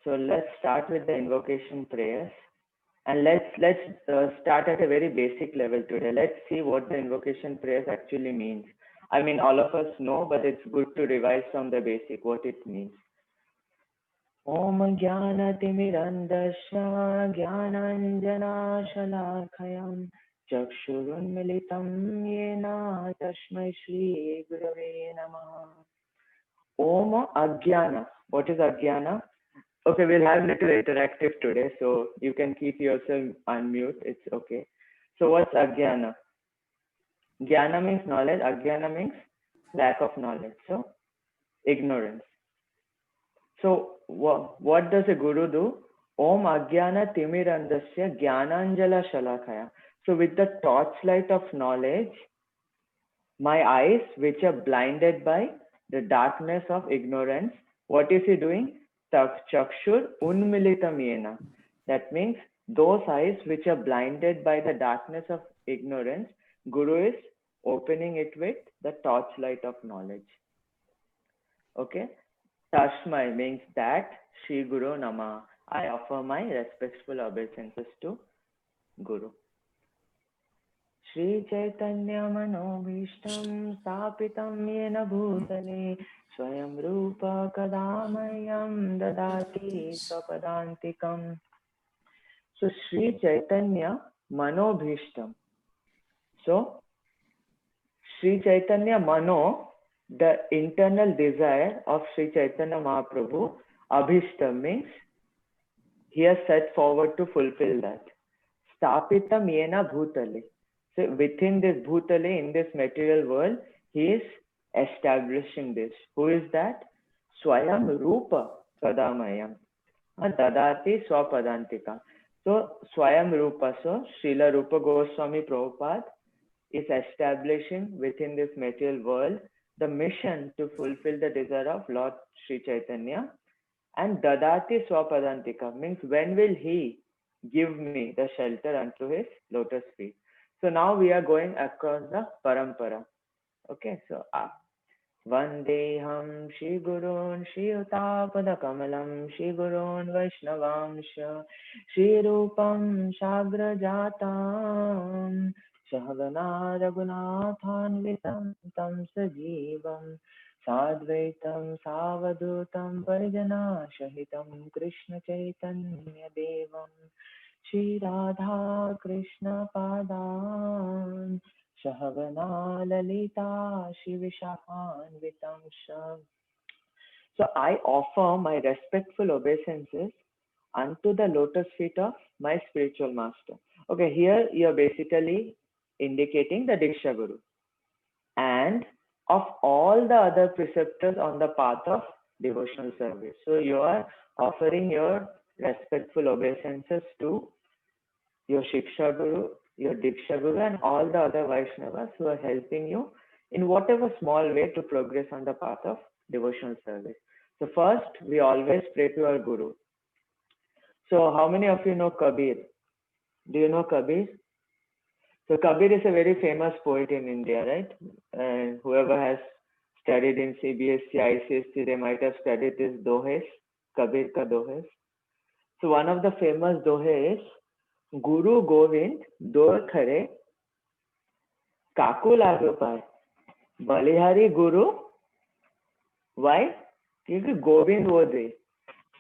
So let's start with the invocation prayers. And let's start at a very basic level today. Let's see what the invocation prayers actually means. I mean, all of us know, but it's good to revise from the basic what it means. Om Jnanatimirandasya Jnananjanashalakayam Chakshurunmilitam Yena Tasmai Shri Gurave Namaha. Om Ajnana. What is Ajnana? Okay, we'll have little interactive today, so you can keep yourself unmute. It's okay. So what's Ajnana? Jnana means knowledge. Ajnana means lack of knowledge. So ignorance. So what does a guru do? Om Ajnana Timirandasya Jnananjala Shalakaya. So with the torchlight of knowledge, my eyes, which are blinded by the darkness of ignorance, what is he doing? Chakshur unmilitam yena. That means those eyes which are blinded by the darkness of ignorance, Guru is opening it with the torchlight of knowledge. Okay? Tashmai means that, Shri Guru Nama. I offer my respectful obeisances to Guru. Shri Chaitanya Manobhishtam Stapitam Yena Bhutale Swayam Rupa Kadamayam Dadati Swapadantikam. So Shri Chaitanya Manobhishtam. So Shri Chaitanya Mano, the internal desire of Shri Chaitanya Mahaprabhu, Abhishtam means he has set forward to fulfill that. Stapitam Yena Bhutale. So within this Bhutale, in this material world, he is establishing this. Who is that? Swayam Rupa Kadamayam. Dadati Swapadantika. So Swayam Rupa, so Srila Rupa Goswami Prabhupada is establishing within this material world the mission to fulfill the desire of Lord Sri Chaitanya. And Dadati Swapadantika means when will he give me the shelter unto his lotus feet. So now we are going across the parampara. Okay, so Vandeham Shri Gurun Shri Utapada Kamalam Shri Gurun Vaishnavamsha Shri Rupam Shagrajatam Shahagana Raghunathanvitam Tam Sajivam Sadvaitam Savadutam Parijana Shahitam Krishna Chaitanya Devam Shri Radha Krishna Padan Shahagana Lalita Shivishahanvitam Shah. So I offer my respectful obeisances unto the lotus feet of my spiritual master. Okay, here you're basically indicating the Diksha Guru and of all the other preceptors on the path of devotional service. So you are offering your respectful obeisances to your Shiksha Guru, your Diksha Guru, and all the other Vaishnavas who are helping you in whatever small way to progress on the path of devotional service. So first, we always pray to our Guru. So how many of you know Kabir? Do you know Kabir? So Kabir is a very famous poet in India, right? And whoever has studied in CBSE, ICSE, they might have studied this Dohes, Kabir ka Dohes. So one of the famous Dohe is, Guru Govind Dor Khare Kaku Lago Pai. Balihari Guru. Why? Because Govind wo de.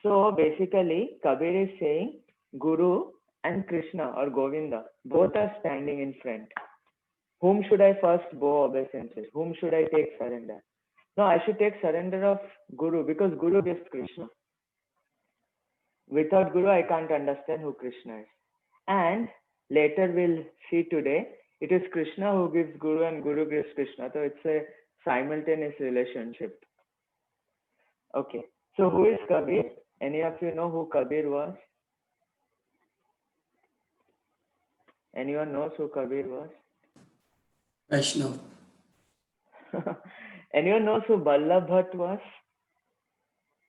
So basically, Kabir is saying Guru and Krishna or Govinda both are standing in front. Whom should I first bow obeisances? Whom should I take surrender? No, I should take surrender of Guru because Guru gives Krishna. Without Guru, I can't understand who Krishna is. And later we'll see today, it is Krishna who gives Guru and Guru gives Krishna. So it's a simultaneous relationship. Okay. So who is Kabir? Any of you know who Kabir was? Anyone knows who Kabir was? Vaishnav. Anyone knows who Ballabh Bhatt was?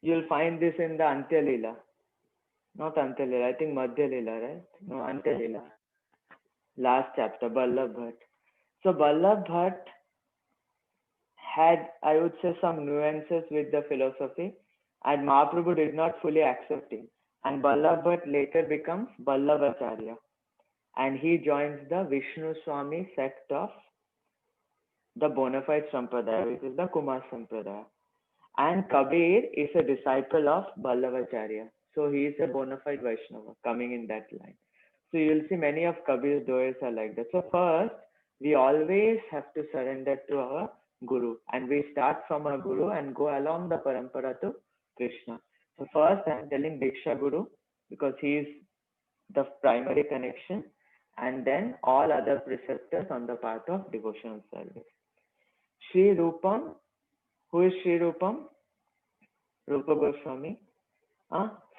You'll find this in the Antya Leela. Not Antya Leela, I think Madhya Leela, right? No, Antya Leela. Last chapter, Ballabh Bhatt. So Ballabh Bhatt had, I would say, some nuances with the philosophy. and Mahaprabhu did not fully accept him. And Ballabh Bhatt later becomes Ballabhacharya, and he joins the Vishnu Swami sect of the bona fide Sampradaya, which is the Kumar Sampradaya. And Kabir is a disciple of Ballabhacharya. So he is a bona fide Vaishnava coming in that line. So you'll see many of Kabir's doyas are like that. So first, we always have to surrender to our Guru. And we start from our Guru and go along the parampara to Krishna. So first I'm telling Diksha Guru because he is the primary connection. And then all other preceptors on the path of devotional service. Sri Rupam. Who is Sri Rupam? Rupa Goswami.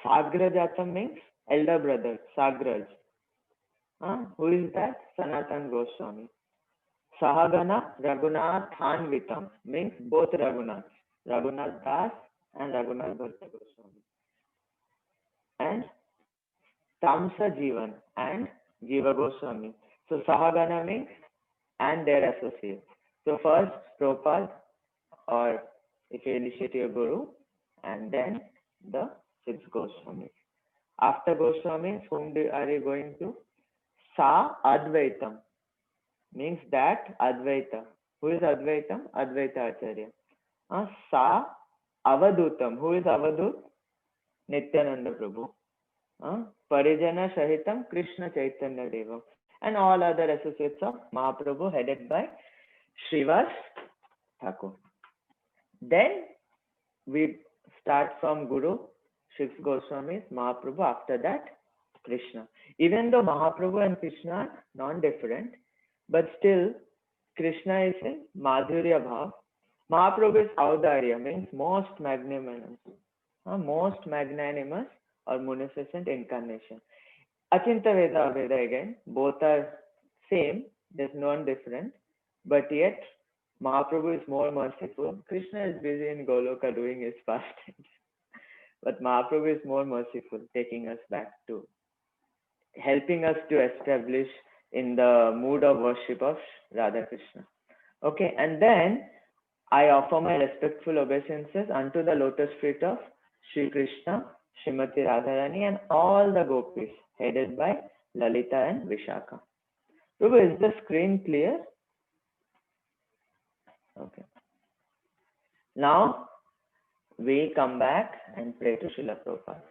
Sagrajatam means elder brother, Sagraj. Who is that? Sanatan Goswami. Sahagana Raghunathanvitam means both Raghunaths, Raghunath Das and Raghunath Bhatta Goswami. And Tamsa Jivan and Jiva Goswami. So Sahagana means and their associates. So first Prabhupada, or if you initiate your Guru, and then the 6 Goswamis. After Goswamis, whom are you going to? Sa Advaitam means that Advaita. Who is Advaitam? Advaita Acharya. Sa Avadutam. Who is Avadut? Nityananda Prabhu. Parijana Shahitam Krishna Chaitanya Devam. And all other associates of Mahaprabhu headed by Srivas Thakur. Then we start from Guru, 6 Goswamis, Mahaprabhu, after that Krishna. Even though Mahaprabhu and Krishna are non-different, but still Krishna is in Madhurya Bhav. Mahaprabhu is Audarya, means most magnanimous. Most magnanimous or munificent incarnation. Achinta Veda Aveda again, both are same, there's none different, but yet Mahaprabhu is more merciful. Krishna is busy in Goloka doing his pastime. But Mahaprabhu is more merciful, taking us back to, helping us to establish in the mood of worship of Radha Krishna. Okay, and then I offer my respectful obeisances unto the lotus feet of Sri Krishna, Srimati Radharani, and all the gopis headed by Lalita and Vishaka. Prabhu, is the screen clear? Okay. Now we come back and pray to Srila Prabhupada.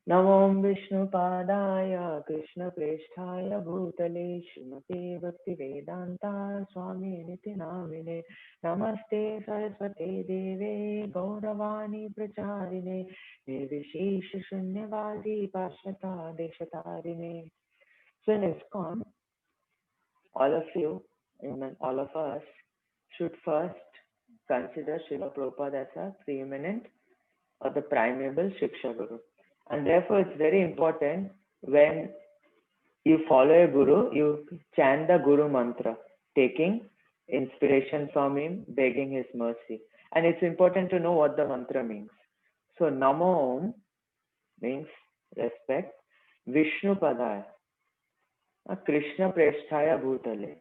Namam Vishnu Padaya Krishna Presthaya Bhutale Srimate Bhakti Vedanta Swami Niti Namine Namaste Saraswate Deve Gauravani Pracharine Nirvishesh Shunyavadi Pashyata Deshatarine. So in ISKCON, all of you, all of us should first consider Srila Prabhupada as a preeminent or the primeval Shiksha Guru. And therefore, it's very important when you follow a Guru, you chant the Guru mantra, taking inspiration from him, begging his mercy. And it's important to know what the mantra means. So, Namo Om means respect, Vishnu Padaya, Krishna Presthaya Bhutale.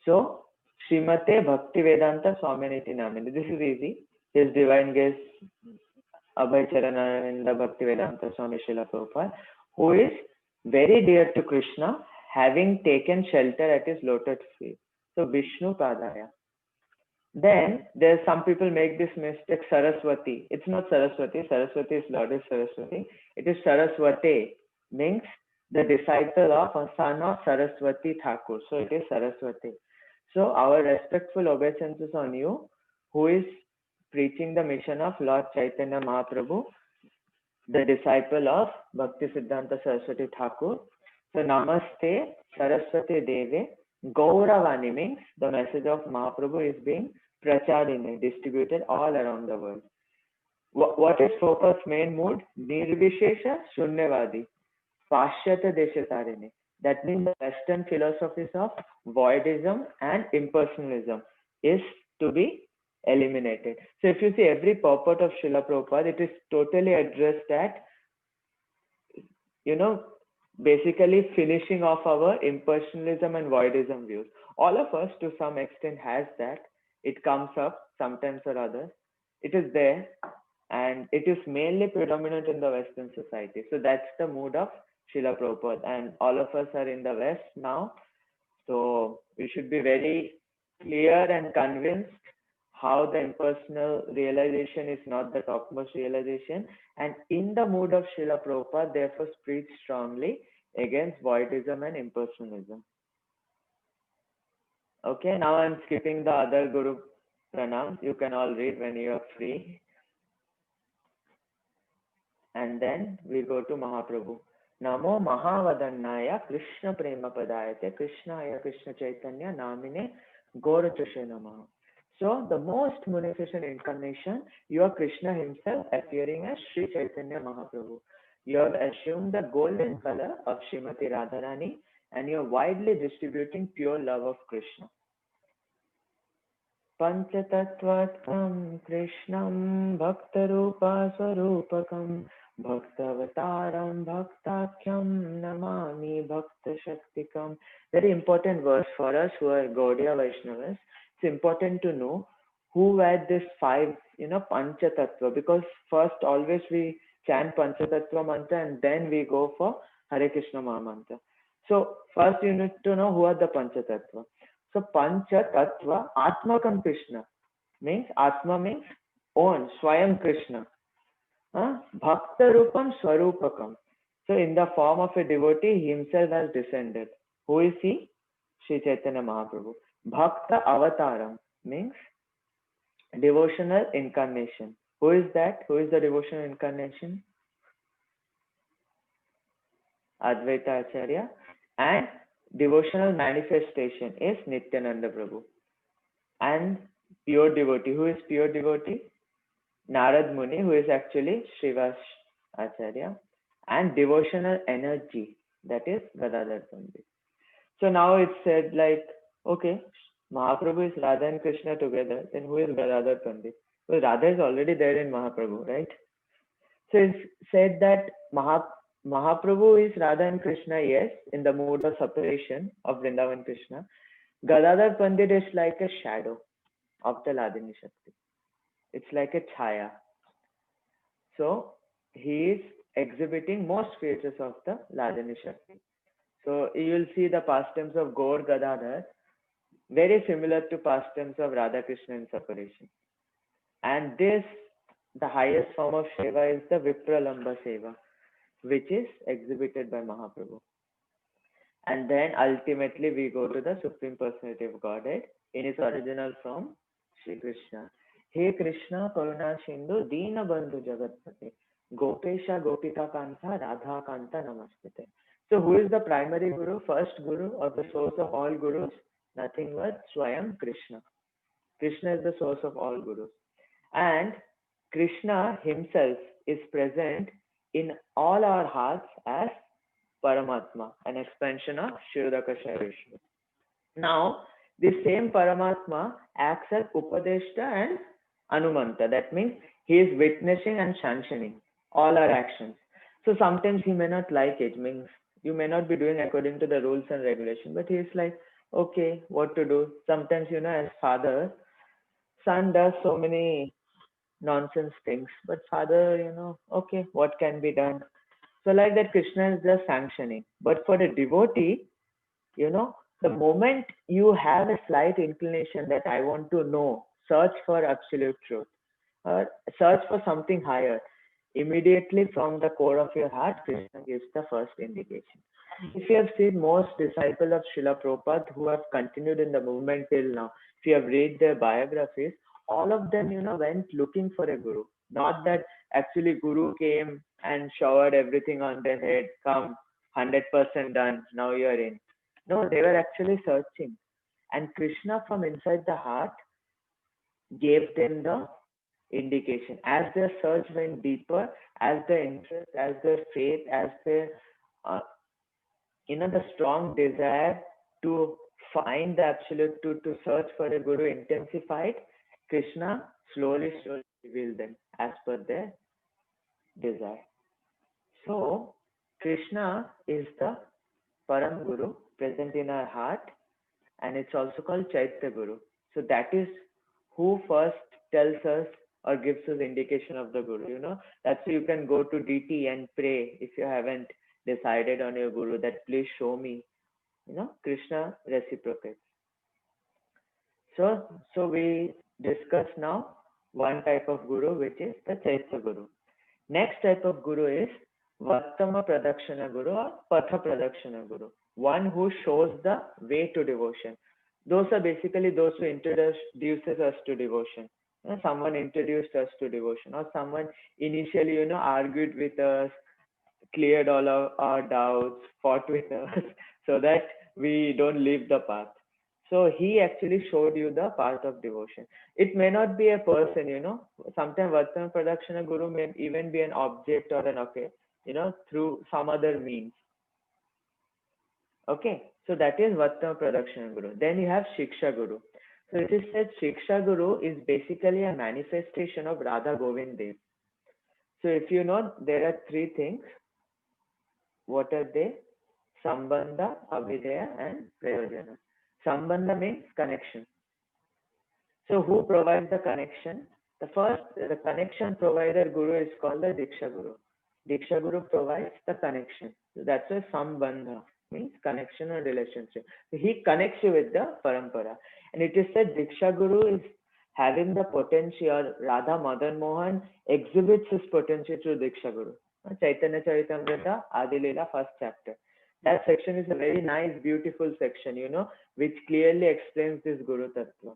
So, Srimate Bhakti Vedanta Swaminiti Namini. This is easy. His divine grace, Abhay Charananda Bhakti Vedanta Swami Srila Prabhupada, who is very dear to Krishna, having taken shelter at his lotus feet. So Vishnu Padaya. Then there's some people make this mistake, Saraswati. It's not Saraswati. Saraswati is Lord Saraswati. It is Saraswati, means the disciple of a son of Saraswati Thakur. So it is Saraswati. So our respectful obeisances on you, who is preaching the mission of Lord Chaitanya Mahaprabhu, the disciple of Bhakti Siddhanta Saraswati Thakur. So Namaste Saraswati Deve Gauravani means the message of Mahaprabhu is being pracharine, distributed all around the world. What is Prabhupada's main mood? Nirvishesha Shunyavadi Pashyata Deshatarine. That means the Western philosophies of voidism and impersonalism is to be eliminated. So if you see every purport of Srila Prabhupada, it is totally addressed at, basically finishing off our impersonalism and voidism views. All of us to some extent has that. It comes up sometimes or others. It is there. and it is mainly predominant in the Western society. So that's the mood of Srila Prabhupada, and all of us are in the West now, so we should be very clear and convinced how the impersonal realization is not the topmost realization, and in the mood of Srila Prabhupada, therefore preach strongly against voidism and impersonalism. Okay, now I'm skipping the other Guru pranams. You can all read when you are free. And then we go to Mahaprabhu. Namo Mahavadannaya Krishna Prema Padayate Krishnaya Krishna Chaitanya Namine Gaurachashe Namaha. So the most munificent incarnation, you are Krishna himself appearing as Sri Chaitanya Mahaprabhu. You have assumed the golden color of Srimati Radharani and you are widely distributing pure love of Krishna. Panchatattvatkam Krishnam Bhaktarupa Swarupakam Bhaktavataram Bhaktakyam Namami Bhakta Shaktikam. Very important verse for us who are Gaudiya Vaishnavas. It's important to know who were these five, Panchatattva, because first always we chant Panchatattva mantra and then we go for Hare Krishna Maha mantra. So first you need to know who are the Panchatattva. So Pancha Tattva Atmakam Krishna means Atma means own, Swayam Krishna. Bhakta Rupam Swarupakam. So in the form of a devotee, he himself has descended. Who is he? Sri Chaitanya Mahaprabhu. Bhakta Avataram means devotional incarnation. Who is that? Who is the devotional incarnation? Advaita Acharya. And devotional manifestation is Nityananda Prabhu. And pure devotee. Who is pure devotee? Narad Muni, who is actually Srivas Acharya. And devotional energy, that is Gadadhar Pandit. So now it's said like, okay, Mahaprabhu is Radha and Krishna together, then who is Gadadhar Pandit? Well, Radha is already there in Mahaprabhu, right? So it's said that Mahaprabhu is Radha and Krishna, yes, in the mood of separation of Vrindavan Krishna. Gadadhar Pandit is like a shadow of the Ladini Shakti. It's like a chaya. So he is exhibiting most features of the Ladini Shakti. So you will see the pastimes of Gaur Gadadhar very similar to pastimes of Radha Krishna in separation. And this, the highest form of Seva is the Vipralamba Seva, which is exhibited by Mahaprabhu. And then ultimately we go to the Supreme Personality of Godhead in its original form, Sri Krishna. He Krishna Karuna Sindhu Dina Bandhu Jagatpate Gopesha Gopika Kanta Radha Kanta Namaskate. So who is the primary guru, first guru, or the source of all gurus? Nothing but Swayam Krishna. Krishna is the source of all gurus. And Krishna himself is present in all our hearts as Paramatma, an expansion of Shirodakasha Vishnu. Now, the same Paramatma acts as Upadeshta and Anumanta. That means he is witnessing and sanctioning all our actions. So sometimes he may not like it, means you may not be doing according to the rules and regulations, but he is like, okay, what to do? Sometimes, as father, son does so many nonsense things, but father, okay, what can be done? So like that, Krishna is just sanctioning. But for a devotee, the moment you have a slight inclination that I want to know, search for absolute truth, or search for something higher, immediately from the core of your heart, Krishna gives the first indication. If you have seen most disciples of Srila Prabhupada who have continued in the movement till now, if you have read their biographies, all of them, went looking for a guru. Not that actually guru came and showered everything on their head, come, 100% done, now you're in. No, they were actually searching. And Krishna from inside the heart gave them the indication. As their search went deeper, as their interest, as their faith, as their the strong desire to find the absolute truth, to search for a guru intensified, Krishna slowly revealed them as per their desire. So Krishna is the Param Guru present in our heart, and it's also called Chaitya Guru. So that is who first tells us or gives us indication of the guru. That's why you can go to DT and pray if you haven't decided on your guru that please show me. Krishna reciprocates. So we discuss now one type of guru, which is the Chaitya Guru. Next type of guru is Vattama Pradakshana Guru or Patha Pradakshana Guru, one who shows the way to devotion. Those are basically those who introduces us to devotion. Someone introduced us to devotion, or someone initially, argued with us, cleared all of our doubts, fought with us, so that we don't leave the path. So he actually showed you the path of devotion. It may not be a person. Sometimes Vattana Pradakshana Guru may even be an object or through some other means. Okay, so that is Vattama Pradakshana Guru. Then you have Shiksha Guru. So it is said Shiksha Guru is basically a manifestation of Radha Govind Dev. So if you know, there are three things. What are they? Sambandha, Avideya, and Prayojana. Sambandha means connection. So who provides the connection? The connection provider guru is called the Diksha Guru. Diksha Guru provides the connection. So that's why Sambandha means connection or relationship. So he connects you with the Parampara. And it is said Diksha Guru is having the potential. Radha Madan Mohan exhibits his potential through Diksha Guru. Chaitanya Charitamrita, Adi Leela, first chapter. That section is a very nice, beautiful section, which clearly explains this Guru Tattva.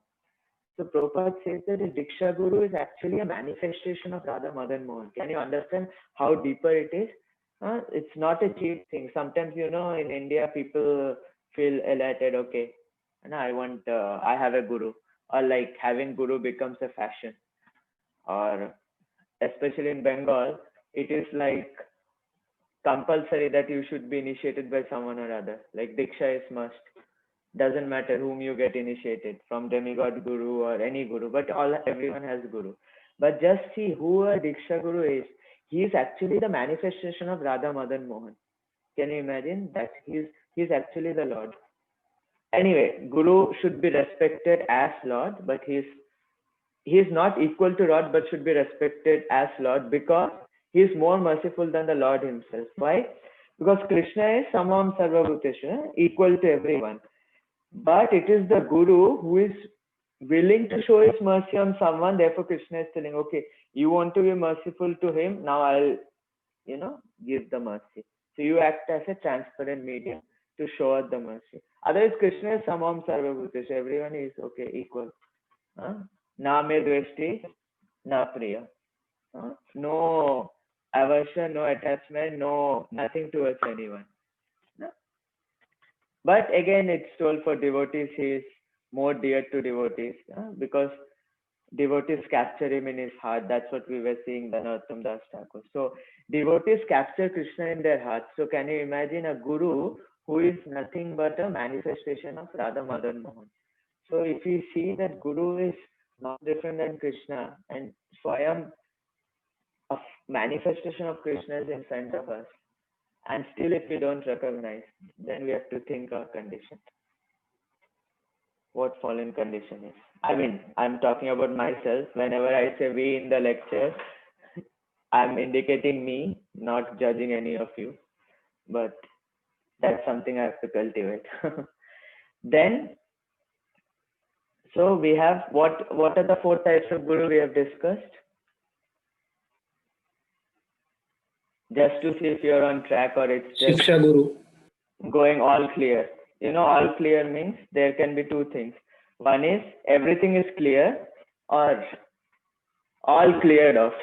So Prabhupada says that the Diksha Guru is actually a manifestation of Radha Madan Mohan. Can you understand how deeper it is? It's not a cheap thing. Sometimes, in India, people feel elated, okay, and I have a guru. Or like having guru becomes a fashion. Or especially in Bengal, it is like compulsory that you should be initiated by someone or other. Like Diksha is must. Doesn't matter whom you get initiated, from demigod guru or any guru, but everyone has guru. But just see who a Diksha Guru is. He is actually the manifestation of Radha Madan Mohan. Can you imagine that he's actually the Lord? Anyway, Guru should be respected as Lord, but he's not equal to Lord, but should be respected as Lord because he is more merciful than the Lord himself. Why? Because Krishna is Samam Sarvabhuteshu, equal to everyone. But it is the Guru who is willing to show his mercy on someone. Therefore, Krishna is telling, okay, you want to be merciful to him. Now I'll, give the mercy. So you act as a transparent medium to show us the mercy. Otherwise, Krishna is Samam Sarvabhuteshu. Everyone is okay, equal. Na me dveshti, na priya. No aversion, no attachment, nothing towards anyone. But again, it's told for devotees, he is more dear to devotees because devotees capture him in his heart. That's what we were seeing the Narottam Das Thakur. So devotees capture Krishna in their hearts. So can you imagine a guru who is nothing but a manifestation of Radha Madan Mohan? So if we see that guru is not different than Krishna and Swayam, a manifestation of Krishna is in front of us, and still if we don't recognize, then we have to think our condition. What fallen condition is. I mean, I'm talking about myself. Whenever I say we in the lecture, I'm indicating me, not judging any of you. But that's something I have to cultivate. Then, so we have, what are the four types of guru we have discussed? Just to see if you're on track or it's just Shiksha Guru. Going all clear. All clear means there can be two things. One is everything is clear or all cleared off.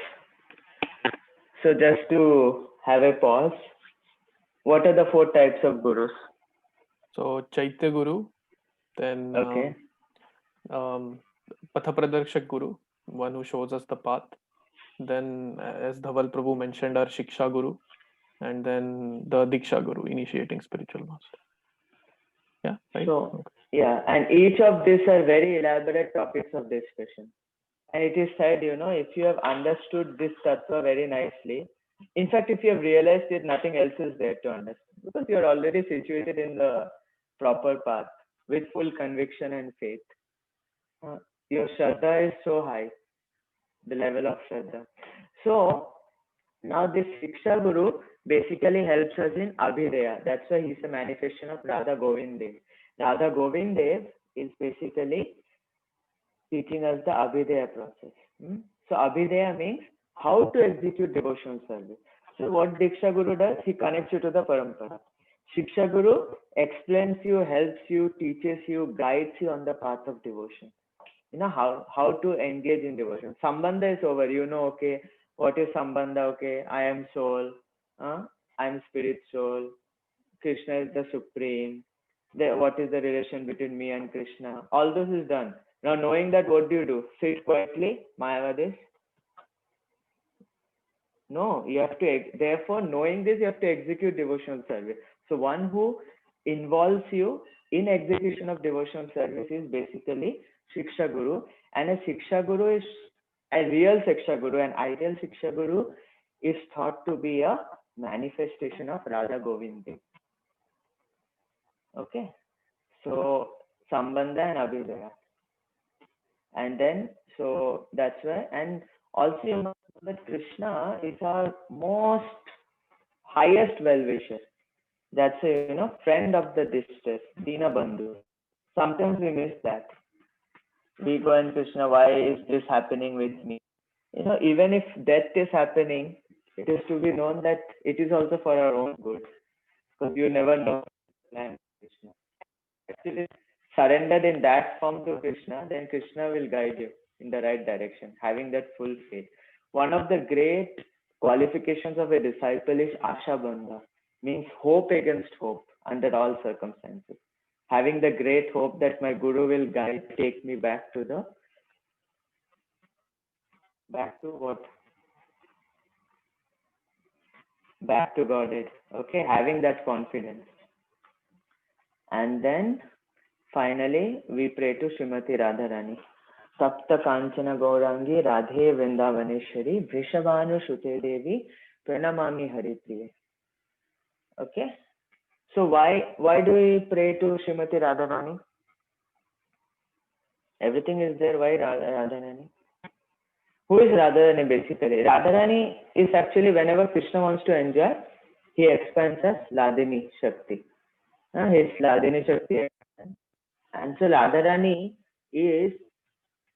So just to have a pause, what are the four types of gurus? So Chaitya Guru, then Okay. Patha Pradakshak Guru, one who shows us the path. Then, as Dhaval Prabhu mentioned, our Shiksha Guru, and then the Diksha Guru, initiating spiritual master. Yeah, right? So, okay. Yeah, and each of these are very elaborate topics of discussion. And it is said, if you have understood this tattva very nicely, in fact, if you have realized it, nothing else is there to understand because you are already situated in the proper path with full conviction and faith. Your Shraddha is so high. the level of Shraddha. So now this Shiksha Guru basically helps us in Abhideya. That's why he's a manifestation of Radha Govind Dev. Radha Govind Dev is basically teaching us the Abhideya process. So Abhideya means how to execute devotional service. So what Diksha Guru does, he connects you to the Parampara. Shiksha Guru explains you, helps you, teaches you, guides you on the path of devotion. You know how to engage in devotion. Sambandha is over. You know, okay, what is Sambandha? Okay, I am soul. I am spirit soul. Krishna is the supreme. What is the relation between me and Krishna? All this is done. Now knowing that, what do? Sit quietly, Mayavadis? No, you have to, therefore knowing this, you have to execute devotional service. So one who involves you in execution of devotional service is basically Shiksha Guru. And a Shiksha Guru is a real Shiksha Guru, an ideal Shiksha Guru is thought to be a manifestation of Radha Govind Dev. Okay, so Sambandha and Abhidaya. And then, so that's why, and also you know that Krishna is our most highest well-wisher. That's a, you know, friend of the distressed, Dina Bandhu. Sometimes we miss that. We go and Krishna, why is this happening with me? You know, even if death is happening, it is to be known that it is also for our own good. Because you never know the plan of Krishna. Actually, surrendered in that form to Krishna, then Krishna will guide you in the right direction, having that full faith. One of the great qualifications of a disciple is Asha Bandha, means hope against hope under all circumstances. Having the great hope that my Guru will guide, take me back to what? Back to Godhead. Okay, having that confidence. And then finally, we pray to Srimati Radharani. Sapta Kanchana Gaurangi Radhe Vrindavaneshwari Vrishabhanu Shute Devi Pranamami Haripriye. Okay. So why do we pray to Srimati Radharani? Everything is there. Why Radharani? Who is Radharani basically? Radharani is actually whenever Krishna wants to enjoy, he expands as Ladini Shakti. His Ladini Shakti. And so Radharani is,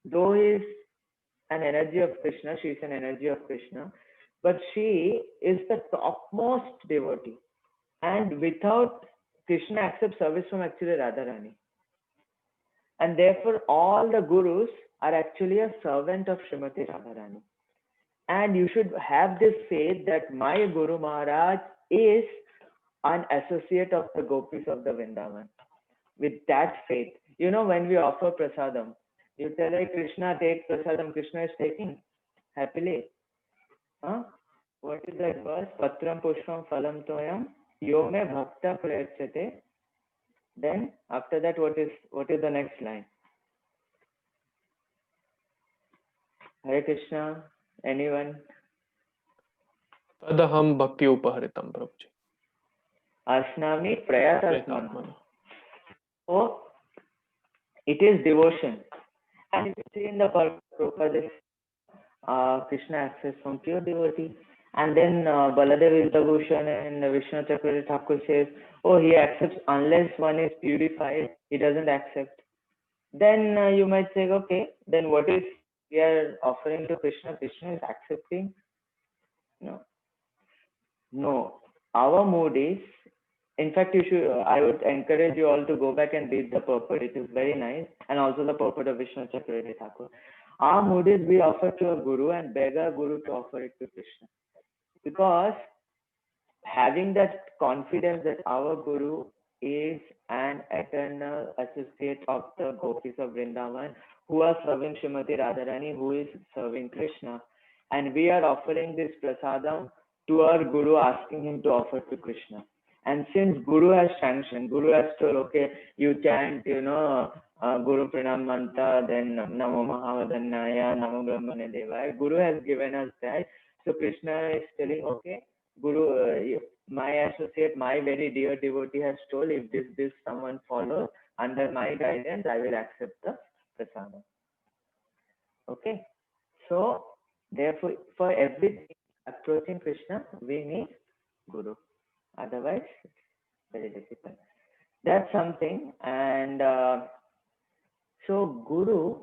though he is an energy of Krishna, she is an energy of Krishna, but she is the topmost devotee. And without Krishna accepts service from actually Radharani. And therefore all the gurus are actually a servant of Srimati Radharani. And you should have this faith that my Guru Maharaj is an associate of the gopis of the Vrindavan. With that faith, you know, when we offer prasadam, you tell like Krishna, take prasadam, Krishna is taking happily. What is that verse? Patram pushpam phalam toyam yo me bhakta prayachate. Then after that, what is the next line? Hare Krishna, anyone? Tadaham bhakti upaharitam, Prabhuji. Asnami prayatasmana. So it is devotion. And if you see in the Prabhupada, Krishna accepts from pure devotee. And then Baladev Vitabhushan and Vishnu Chakravarti Thakur says, oh, he accepts unless one is purified, he doesn't accept. Then you might say, okay, then what is we are offering to Krishna? Krishna is accepting? No. Our mood is, in fact, I would encourage you all to go back and read the purport. It is very nice. And also the purport of Vishnu Chakravarti Thakur. Our mood is we offer to a Guru and beg our Guru to offer it to Krishna. Because having that confidence that our Guru is an eternal associate of the gopis of Vrindavan who are serving Srimati Radharani, who is serving Krishna. And we are offering this prasadam to our Guru, asking him to offer to Krishna. And since Guru has sanctioned, Guru has told, okay, you chant, Guru Pranam Mantra, then Namo Mahavadanyaya, Namo Brahmane Devaya. Guru has given us that. So Krishna is telling, okay, Guru, my associate, my very dear devotee has told, if this someone follows under my guidance, I will accept the prasadam. Okay. So Therefore, for everything approaching Krishna, we need Guru. Otherwise, it's very difficult. That's something. And so, Guru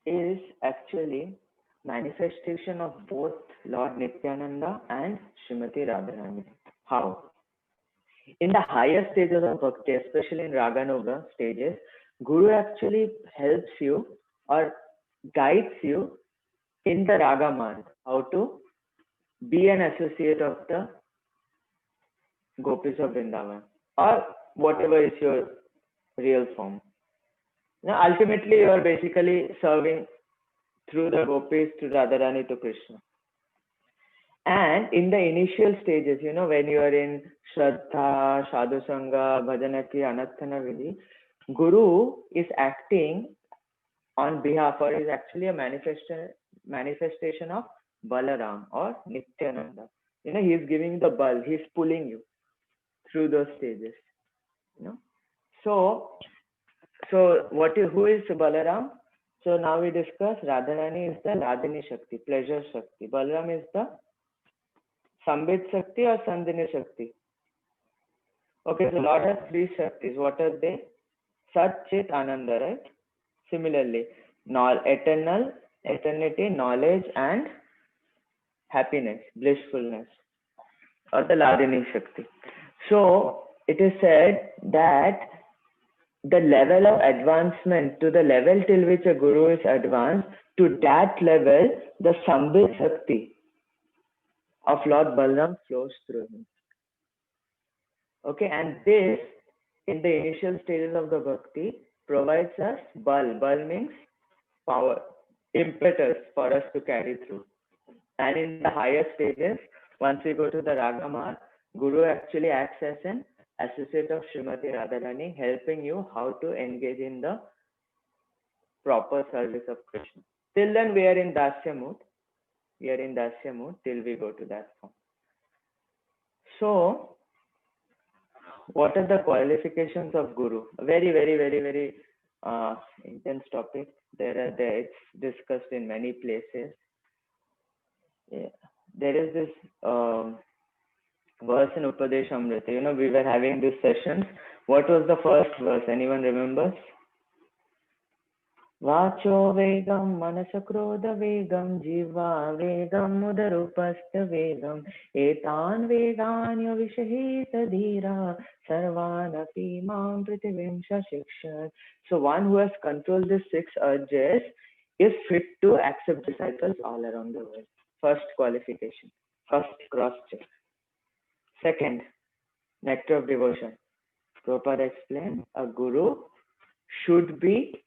is actually manifestation of both Lord Nityananda and Srimati Radharani. How? In the higher stages of bhakti, especially in Raganuga stages, Guru actually helps you or guides you in the Raga marg, how to be an associate of the Gopis of Vrindavan or whatever is your real form. Now, ultimately, you are basically serving through the Gopis to Radharani to Krishna. And in the initial stages, when you are in Shraddha, Sadhu Sangha, Bhajanati, Anarthana Vidhi, Guru is acting on behalf, or is actually a manifestation of Balaram or Nityananda. He is giving the bal, he is pulling you through those stages. So who is Balaram? So now we discuss Radharani is the Radhini Shakti, pleasure Shakti. Balaram is the Sambit Shakti or Sandhini Shakti. Okay, so Lord has three Shaktis. What are they? Sat, Chit, Ananda, right? Similarly, eternity, knowledge, and happiness, blissfulness, or the Ladini Shakti. So it is said that the level of advancement, to the level till which a Guru is advanced, to that level, the Sambit Shakti of Lord Balaram flows through him. Okay, and this, in the initial stages of the bhakti, provides us bal. Bal means power, impetus for us to carry through. And in the higher stages, once we go to the Raga marg, Guru actually acts as an associate of Srimati Radharani, helping you how to engage in the proper service of Krishna. Till then, we are in Dasya mood. We are in Dasya mood till we go to that form. So, what are the qualifications of Guru? A very, very, very, very intense topic. It's discussed in many places. Yeah. There is this verse in Upadeshamrita. We were having these sessions. What was the first verse? Anyone remembers? Vacho vegam manasakrodha vegam jiva vegam udarupastha vegam etan veganyo vishahita dhira sarvanapi mam pritivim shikshat. So one who has controlled these 6 urges is fit to accept disciples all around the world. First qualification, first cross check. Second, nectar of devotion. Prabhupada explained, a guru should be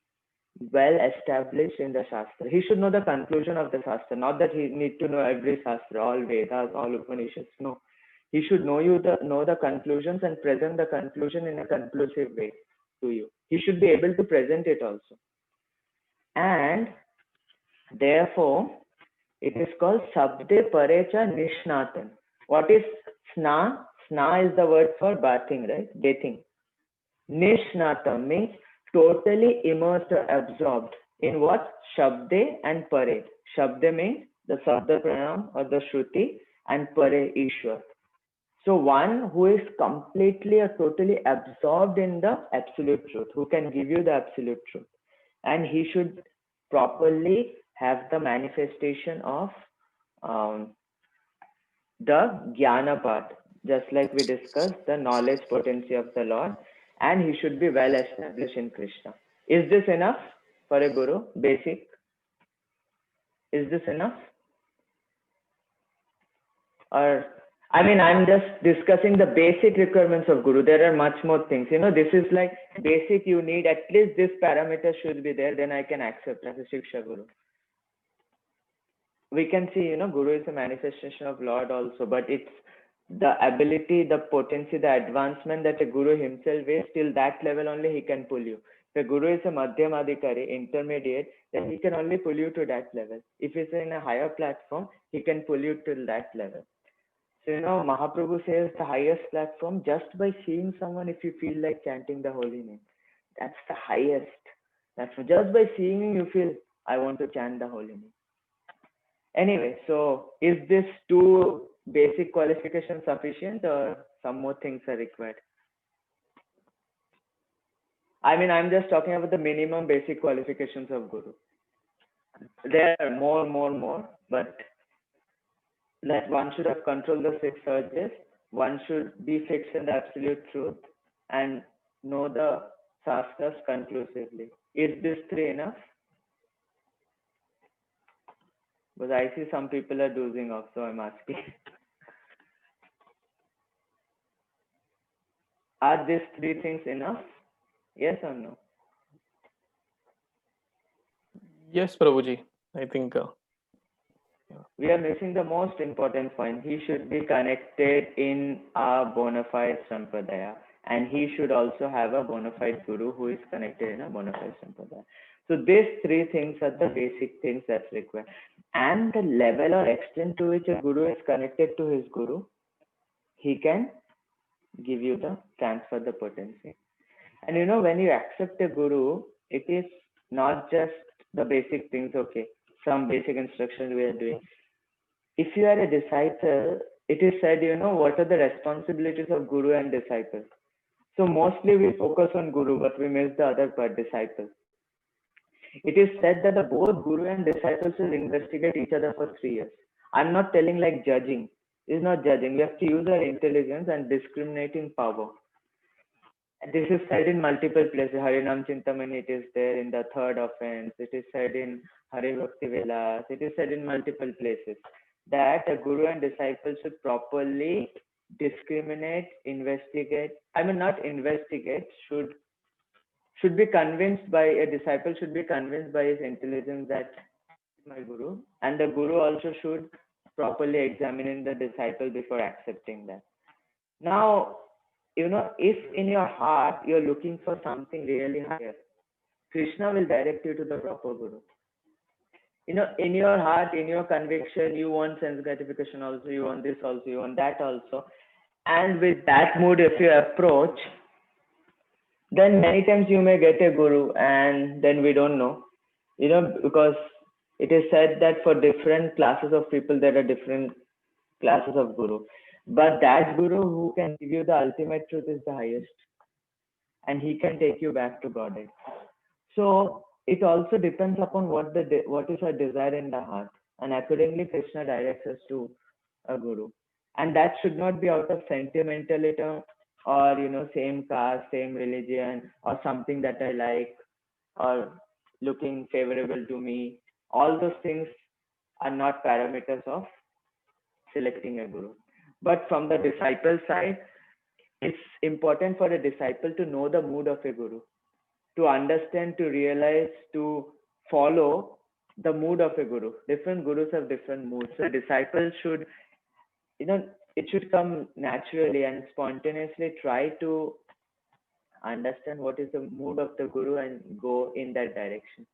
well established in the Shastra. He should know the conclusion of the Shastra, not that he need to know every Shastra, all Vedas, all Upanishads. No. He should know the conclusions and present the conclusion in a conclusive way to you. He should be able to present it also. And therefore, it is called Sabde Parecha Nishnatan. What is Sna? Sna is the word for bathing, right? Bathing. Nishnata means totally immersed or absorbed in what? Shabde and Pare. Shabde means the Sabda Pranam or the Shruti, and Pare Ishwar. So one who is completely or totally absorbed in the absolute truth, who can give you the absolute truth. And he should properly have the manifestation of the Jnana part, just like we discussed, the knowledge potency of the Lord, and he should be well established in Krishna. Is this enough for a guru? Basic? Is this enough? Or, I'm just discussing the basic requirements of guru. There are much more things. This is like basic, you need at least this parameter should be there, then I can accept as a Shiksha Guru. We can see, Guru is a manifestation of Lord also, but it's the ability, the potency, the advancement that a Guru himself is, till that level only he can pull you. If a Guru is a Madhyamadikari, intermediate, then he can only pull you to that level. If he's in a higher platform, he can pull you till that level. So, Mahaprabhu says the highest platform, just by seeing someone, if you feel like chanting the holy name, that's the highest. That's just by seeing him, you feel, I want to chant the holy name. Anyway, so is this two basic qualifications sufficient, or some more things are required? I mean, I'm just talking about the minimum basic qualifications of Guru. There are more, but that one should have controlled the six urges, one should be fixed in the absolute truth, and know the shastras conclusively. Is this three enough? Because I see some people are dozing off, so I'm asking. Are these three things enough? Yes or no? Yes, Prabhuji. I think We are missing the most important point. He should be connected in a bona fide sampradaya, and he should also have a bona fide guru who is connected in a bona fide sampradaya. So these three things are the basic things that's required. And the level or extent to which a guru is connected to his guru, he can give you the transfer the potency. And when you accept a guru, it is not just the basic things, okay, some basic instructions we are doing. If you are a disciple, it is said, what are the responsibilities of guru and disciple? So mostly we focus on guru, but we miss the other part, disciple. It is said that the both guru and disciples will investigate each other for 3 years. I'm not telling like judging. It's not judging. We have to use our intelligence and discriminating power. This is said in multiple places. Harinam Chintamani, it is there in the third offense. It is said in Hari Bhakti Vilas. It is said in multiple places that a guru and disciple should properly discriminate, investigate. I mean, not investigate, should be convinced by a disciple, should be convinced by his intelligence that my guru, and the guru also should properly examine the disciple before accepting that. Now, if in your heart you're looking for something really higher, Krishna will direct you to the proper guru. In your heart, in your conviction, you want sense gratification also, you want this also, you want that also. And with that mood, if you approach, then many times you may get a guru, and then we don't know, because it is said that for different classes of people, there are different classes of guru. But that guru who can give you the ultimate truth is the highest, and he can take you back to Godhead. So it also depends upon what is our desire in the heart, and accordingly Krishna directs us to a guru. And that should not be out of sentimentality or same caste, same religion, or something that I like, or looking favorable to me. All those things are not parameters of selecting a guru. But from the disciple side, it's important for a disciple to know the mood of a guru, to understand, to realize, to follow the mood of a guru. Different gurus have different moods. So disciples should, it should come naturally and spontaneously try to understand what is the mood of the guru and go in that direction.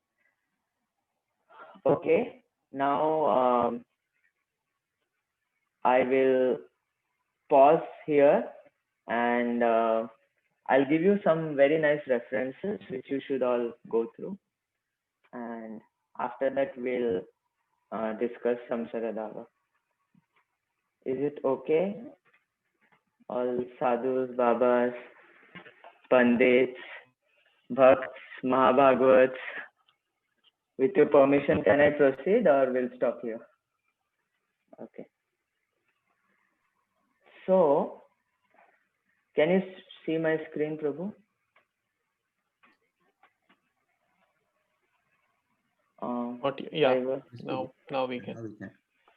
Okay, now I will pause here, and I'll give you some very nice references which you should all go through. And after that, we'll discuss Samsaradava. Is it okay? All sadhus, babas, pandits, bhakts, mahabhagavats. With your permission, can I proceed, or we'll stop here? Okay. So, can you see my screen, Prabhu? Yeah. Now we can.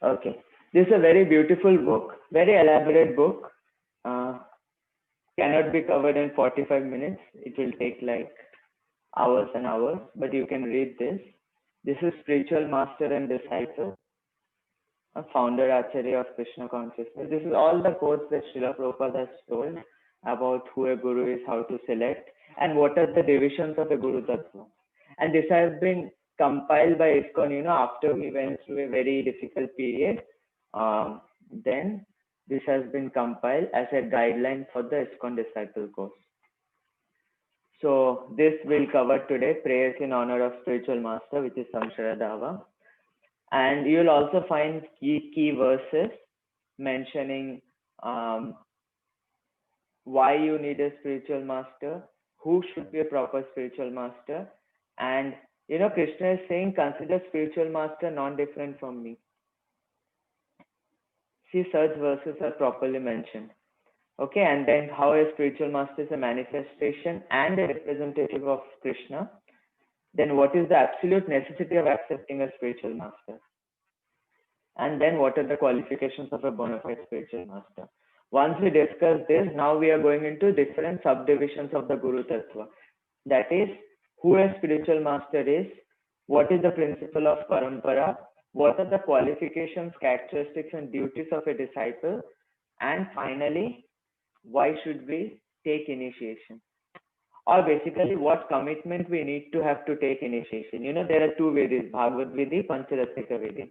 Okay. This is a very beautiful book, very elaborate book. Cannot be covered in 45 minutes. It will take like hours and hours, but you can read this. This is Spiritual Master and Disciple, a founder Acharya of Krishna Consciousness. This is all the quotes that Srila Prabhupada has told about who a guru is, how to select, and what are the divisions of a guru tattva. And this has been compiled by ISKCON, after we went through a very difficult period. Then this has been compiled as a guideline for the ISKCON Disciple course. So this will cover today, prayers in honor of Spiritual Master, which is Samsaradava. And you'll also find key verses mentioning why you need a spiritual master, who should be a proper spiritual master. And Krishna is saying, consider spiritual master non-different from me. See, such verses are properly mentioned. Okay, and then how a spiritual master is a manifestation and a representative of Krishna. Then what is the absolute necessity of accepting a spiritual master? And then what are the qualifications of a bona fide spiritual master? Once we discuss this, now we are going into different subdivisions of the Guru Tattva. That is, who a spiritual master is, what is the principle of parampara, what are the qualifications, characteristics, and duties of a disciple, and finally, why should we take initiation? Or basically, what commitment we need to have to take initiation. There are two Vedis, Bhagavad Vidhi, Pancharatrika Vidhi.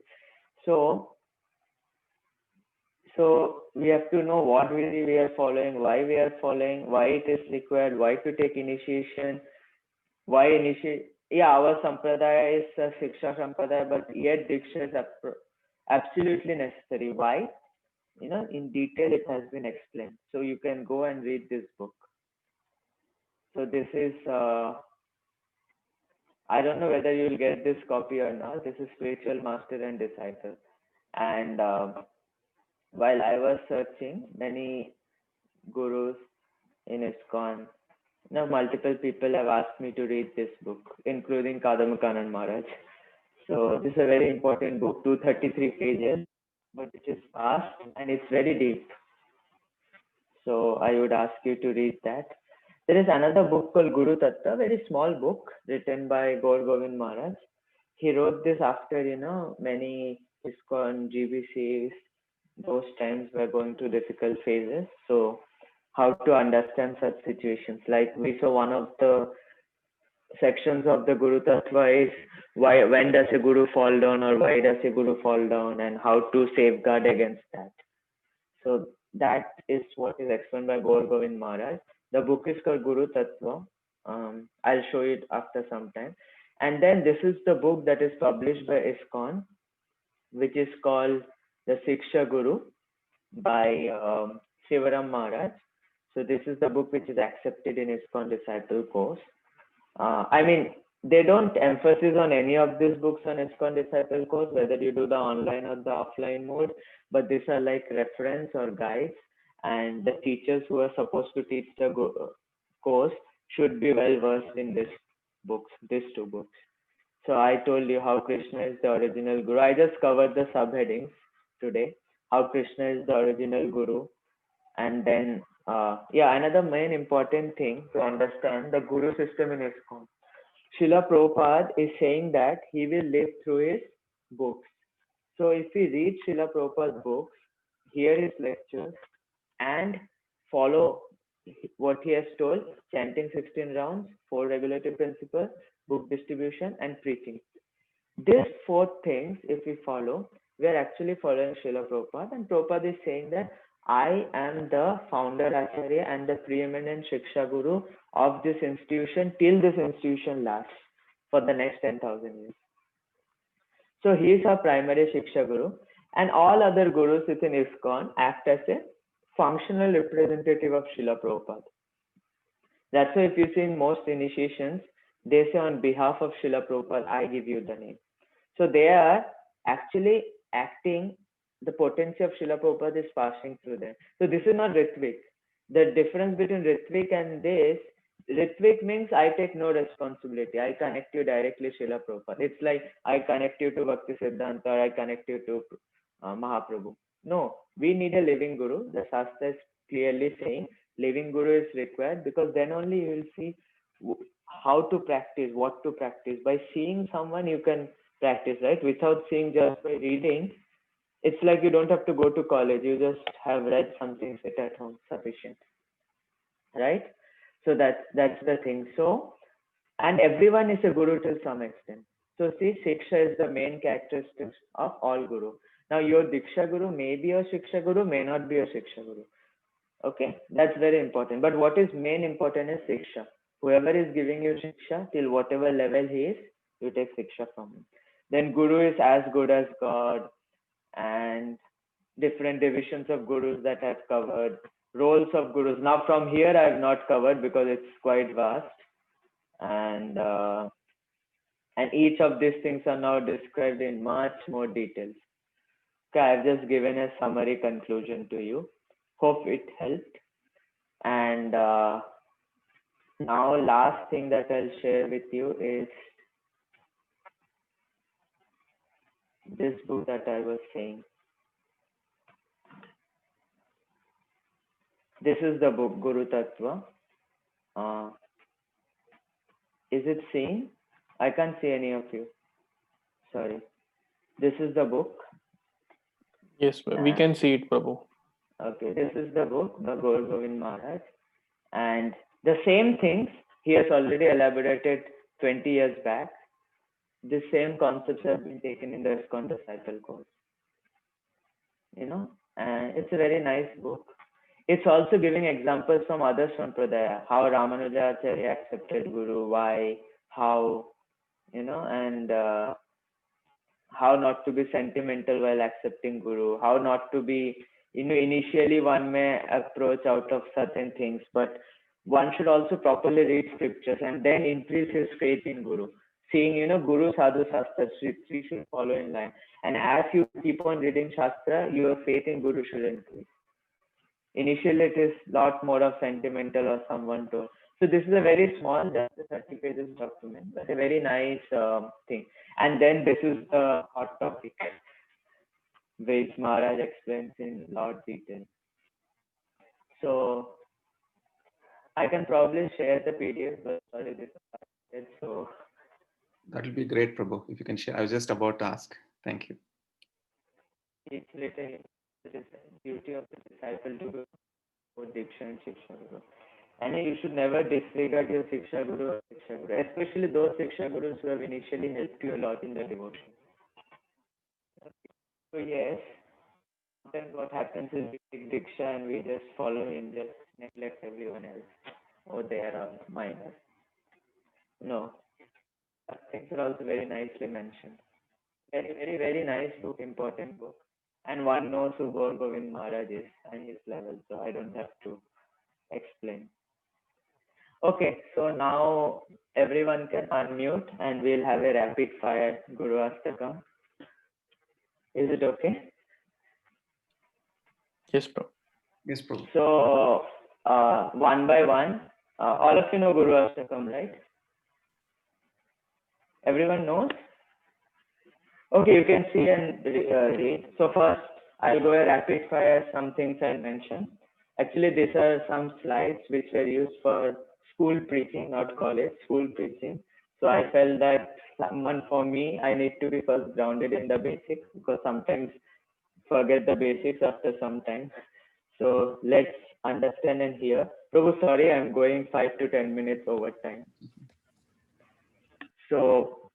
So we have to know what Vidhi we are following, why we are following, why it is required, why to take initiation, why initiate. Yeah, our Sampradaya is a Shiksha Sampradaya, but yet Diksha is absolutely necessary. Why? In detail it has been explained. So you can go and read this book. So this is, I don't know whether you'll get this copy or not. This is Spiritual Master and Disciple. And while I was searching, many gurus in ISKCON, multiple people have asked me to read this book, including Kadamakanan Maharaj. So this is a very important book, 233 pages, but it is fast and it's very deep. So I would ask you to read that. There is another book called Guru Tattva, very small book written by Gaur Govind Maharaj. He wrote this after, many ISKCON, GBCs, those times were going through difficult phases. So how to understand such situations. Like we saw, one of the sections of the Guru Tattva is when does a Guru fall down, or why does a Guru fall down, and how to safeguard against that. So that is what is explained by Gaur Govind Maharaj. The book is called Guru Tattva. I'll show it after some time. And then this is the book that is published by ISKCON, which is called The Shiksha Guru by Shivaram Maharaj. So this is the book which is accepted in ISKCON Disciple Course. I mean, they don't emphasize on any of these books on ISKCON Disciple Course, whether you do the online or the offline mode, but these are like reference or guides, and the teachers who are supposed to teach the course should be well versed in these two books. So I told you how Krishna is the original Guru. I just covered the subheadings today, how Krishna is the original Guru. And then, another main important thing to understand the Guru system in ISKCON. Srila Prabhupada is saying that he will live through his books. So if we read Srila Prabhupada's books, hear his lectures, and follow what he has told, chanting 16 rounds, 4 regulative principles, book distribution, and preaching. These 4 things, if we follow, we are actually following Srila Prabhupada. And Prabhupada is saying that I am the founder Acharya and the preeminent Shiksha Guru of this institution till this institution lasts for the next 10,000 years. So he is our primary Shiksha Guru, and all other gurus within ISKCON act as a functional representative of Srila Prabhupada. That's why if you see in most initiations, they say on behalf of Srila Prabhupada, I give you the name. So they are actually acting, the potency of Srila Prabhupada is passing through them. So this is not Ritvik. The difference between Ritvik and this, Ritvik means I take no responsibility. I connect you directly Srila Prabhupada. It's like I connect you to Bhakti Siddhanta, or I connect you to Mahaprabhu. No, we need a living Guru. The Shastra is clearly saying living Guru is required, because then only you will see how to practice, what to practice. By seeing someone, you can practice, right? Without seeing, just by reading, it's like you don't have to go to college. You just have read something, sit at home, sufficient, right? So that's the thing. So, and everyone is a guru to some extent. So see, Shiksha is the main characteristics of all guru. Now your Diksha Guru may be your Shiksha Guru, may not be your Shiksha Guru. Okay, that's very important. But what is main important is Shiksha. Whoever is giving you Shiksha, till whatever level he is, you take Shiksha from him. Then Guru is as good as God, and different divisions of Gurus that I've covered, roles of Gurus. Now from here I have not covered because it's quite vast, and each of these things are now described in much more details. Okay, I've just given a summary conclusion to you. Hope it helped. And now last thing that I'll share with you is this book that I was saying. This is the book, Guru Tattva. Is it seen? I can't see any of you. Sorry. This is the book. Yes, we can see it, Prabhu. Okay, this is the book, the Gaur Govind Maharaj. And the same things he has already elaborated 20 years back. The same concepts have been taken in the ISKCON Disciple Course. And it's a very nice book. It's also giving examples from other Sampradaya, how Ramanujacharya accepted Guru, why, how, and how not to be sentimental while accepting Guru, how not to be, initially one may approach out of certain things, but one should also properly read scriptures and then increase his faith in Guru. Seeing, Guru Sadhu Shastra, three should follow in line. And as you keep on reading Shastra, your faith in Guru should increase. Initially, it is a lot more of sentimental or someone to. So this is a very small, just a 30 pages document, but a very nice thing. And then this is the hot topic, which Maharaj explains in a lot of detail. So I can probably share the PDF, but sorry, this is so. That will be great, Prabhu, if you can share. I was just about to ask. Thank you. It's written, it is the duty of the disciple to go for Diksha and Shiksha Guru. And you should never disregard your Shiksha Guru or Shiksha Guru, especially those Shiksha Gurus who have initially helped you a lot in the devotion. So yes, then what happens is we take Diksha and we just follow him, just neglect everyone else. Oh, they are minors. No. Things are also very nicely mentioned. Very, very, very nice book, important book. And one knows who Gaur Govind Maharaj is and his level, so I don't have to explain. Okay, so now everyone can unmute and we'll have a rapid fire Guru Astakam. Is it okay? Yes, Prabhu. Yes, Prabhu. So, one by one, all of you know Guru Astakam, right? Everyone knows? Okay, you can see and read. So first, I'll go a rapid fire, some things I'll mention. Actually, these are some slides which were used for school preaching, not college, school preaching. So I felt that for me, I need to be first grounded in the basics because sometimes forget the basics after some time. So let's understand and hear. Prabhu, sorry, I'm going 5 to 10 minutes over time. So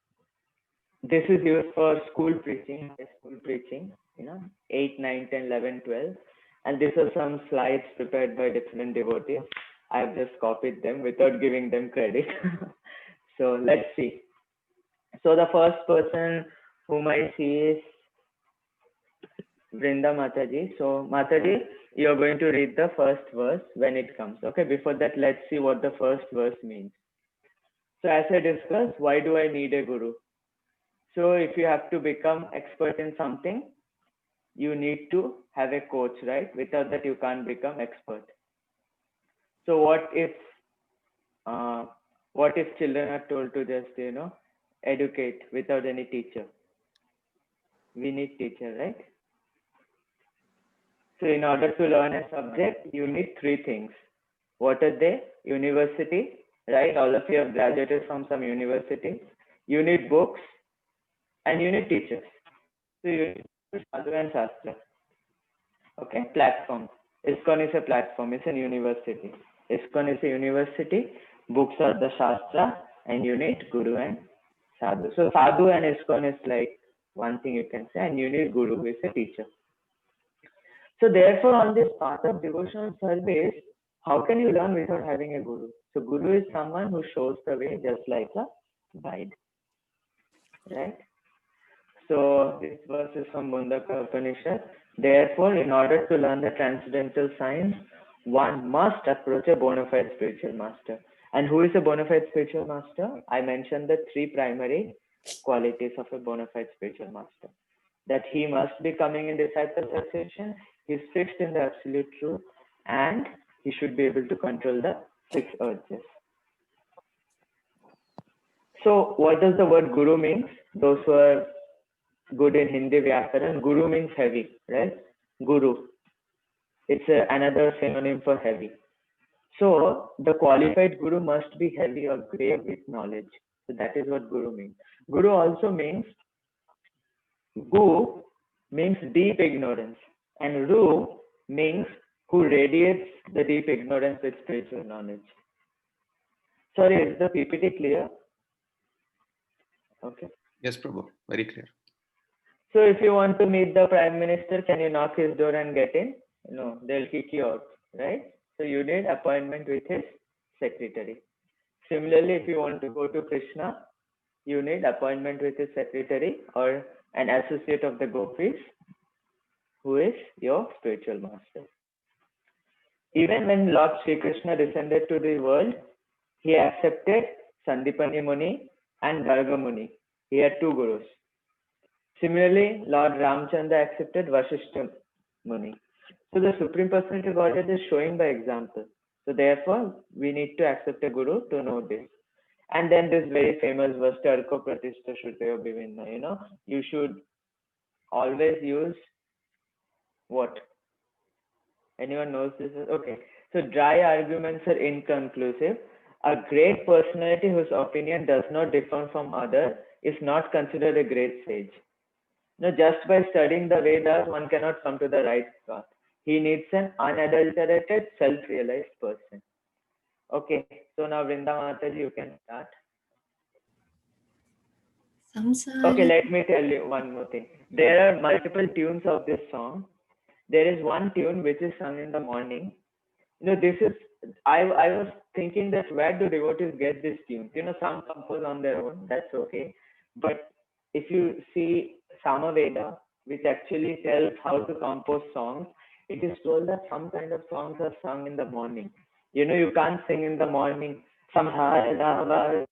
this is used for school preaching, 8, 9, 10, 11, 12. And these are some slides prepared by different devotees. I've just copied them without giving them credit. So let's see. So the first person whom I see is Vrinda Mataji. So Mataji, you're going to read the first verse when it comes. Okay, before that, let's see what the first verse means. So as I discussed, why do I need a guru? So if you have to become expert in something, you need to have a coach, right? Without that, you can't become expert. So what if children are told to just, educate without any teacher? We need teacher, right? So in order to learn a subject, you need 3 things. What are they? University, right? All of you have graduated from some university. You need books and you need teachers. So you need Sadhu and Shastra. Okay, platform. ISKCON is a platform, it's a university. ISKCON is a university, books are the Shastra, and you need Guru and Sadhu. So Sadhu and ISKCON is like one thing you can say, and you need Guru who is a teacher. So therefore, on this path of devotional service, how can you learn without having a Guru? So Guru is someone who shows the way just like a guide, right? So this verse is from Mundaka Upanishad. Therefore, in order to learn the transcendental science, one must approach a bona fide spiritual master. And who is a bona fide spiritual master? I mentioned the three primary qualities of a bona fide spiritual master. That he must be coming in disciple succession, he is fixed in the absolute truth, and he should be able to control the six urges. So what does the word guru mean? Those who are good in Hindi Vyakaran, guru means heavy, right? Guru. It's another synonym for heavy. So the qualified guru must be heavy or grave with knowledge. So that is what guru means. Guru also means, gu means deep ignorance, and ru means who radiates the deep ignorance with spiritual knowledge. Sorry, is the PPT clear? Okay. Yes, Prabhu. Very clear. So if you want to meet the Prime Minister, can you knock his door and get in? No, they'll kick you out, right? So you need appointment with his secretary. Similarly, if you want to go to Krishna, you need appointment with his secretary or an associate of the gopis who is your spiritual master. Even when Lord Sri Krishna descended to the world, he accepted Sandipani Muni and Garga Muni. He had two gurus. Similarly, Lord Ramchandra accepted Vasishtha Muni. So the Supreme Personality of Godhead is showing by example. So therefore, we need to accept a guru to know this. And then this very famous verse, Tarko Pratishta Shruteyo Bhivinna, you should always use what? Anyone knows this? Okay. So dry arguments are inconclusive. A great personality whose opinion does not differ from others is not considered a great sage. No, just by studying the Vedas, one cannot come to the right path. He needs an unadulterated, self-realized person. Okay, so now Vrinda Mataji, you can start. Okay, let me tell you one more thing. There are multiple tunes of this song. There is one tune which is sung in the morning. This is, I was thinking that where do devotees get this tune? Some compose on their own, that's okay. But if you see Samaveda, which actually tells how to compose songs, it is told that some kind of songs are sung in the morning. You can't sing in the morning. Somehow, very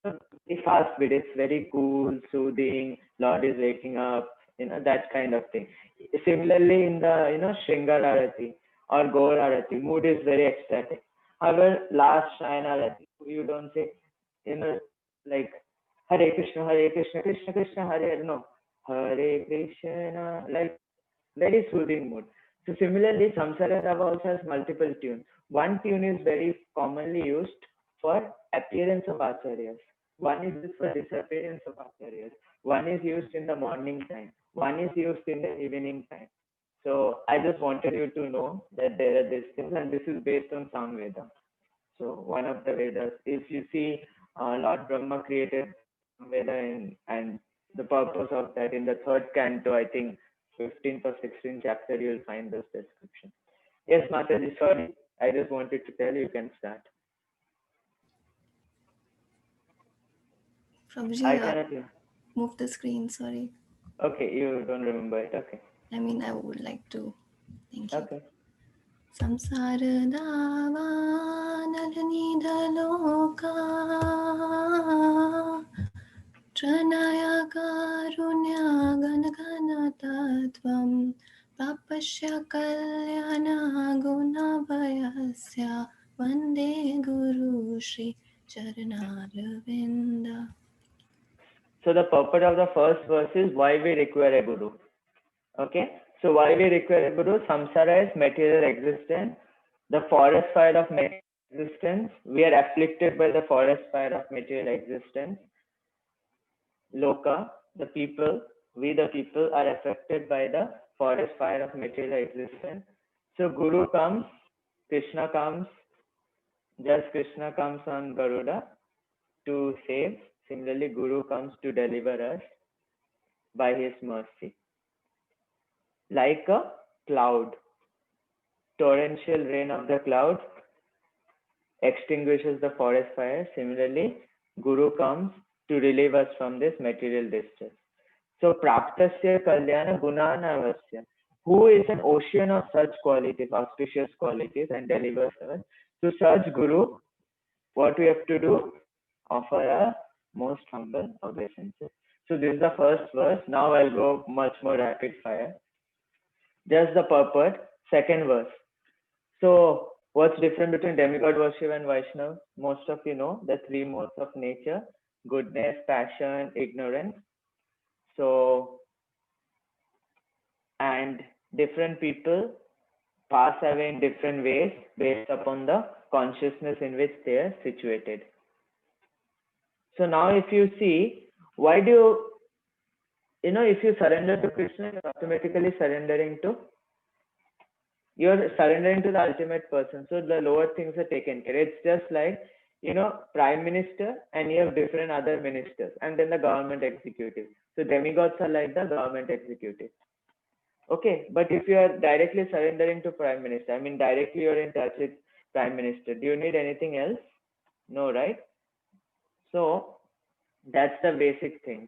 fast beat. It's very cool, soothing. Lord is waking up. That kind of thing. Similarly, in the Shringar Arati or Gaur Arati, mood is very ecstatic. However, last Shrine Arati, you don't say, like Hare Krishna, Krishna Krishna, Hare Hare. No, Hare Krishna, like very soothing mood. So similarly, Samsara Rava also has multiple tunes. One tune is very commonly used for appearance of acharyas. One is used for disappearance of acharyas. One is used in the morning time. One is used in the evening time. So I just wanted you to know that there are these things, and this is based on Samveda. So one of the Vedas, if you see Lord Brahma created Veda and the purpose of that in the third canto, I think 15th or 16th chapter, you will find this description. Yes, Mataji, sorry. I just wanted to tell you, you can start. Prabhuji, move the screen, sorry. Okay, you don't remember it, okay. I mean, I would like to. Thank you. Okay. Samsara dava nalanidha loka Tranaya karunya ganagana tattvam Papasya kalyana gunavayasya Vande Guru Shri Charanaravinda. So the purpose of the first verse is why we require a guru. Okay, so why we require a guru? Samsara is material existence. The forest fire of material existence. We are afflicted by the forest fire of material existence. Loka, the people, we the people are affected by the forest fire of material existence. So Guru comes, Krishna comes, just Krishna comes on Garuda to save. Similarly, Guru comes to deliver us by his mercy. Like a cloud, torrential rain of the cloud extinguishes the forest fire. Similarly, Guru comes to relieve us from this material distress. So praptasya kalyana gunanavasya. Who is an ocean of such qualities, auspicious qualities, and delivers us? To such Guru, what we have to do? Offer a most humble obeisances. So this is the first verse. Now I'll go much more rapid fire. Just the purport. Second verse. So what's different between demigod worship and Vaishnav? Most of you know the three modes of nature: goodness, passion, ignorance. So, and different people pass away in different ways based upon the consciousness in which they are situated. So now if you see, why do if you surrender to Krishna, you're automatically surrendering to the ultimate person. So the lower things are taken care. It's just like, prime minister, and you have different other ministers, and then the government executive. So demigods are like the government executive. Okay, but if you are directly surrendering to prime minister, I mean directly you're in touch with prime minister, do you need anything else? No, right? So that's the basic thing.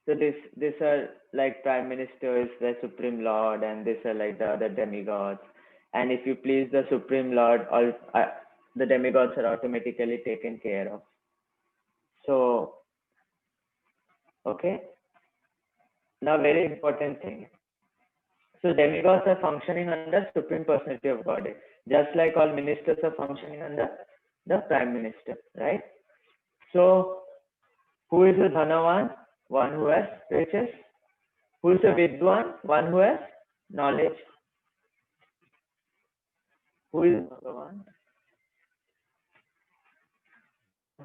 So these are like prime minister is the supreme lord, and these are like the other demigods. And if you please the supreme lord, all the demigods are automatically taken care of. So okay, now very important thing. So demigods are functioning under supreme personality of Godhead, just like all ministers are functioning under the prime minister, right? So who is the Dhanavan? One who has riches. Who is the Vidwan? One who has knowledge. Who is Bhagavan?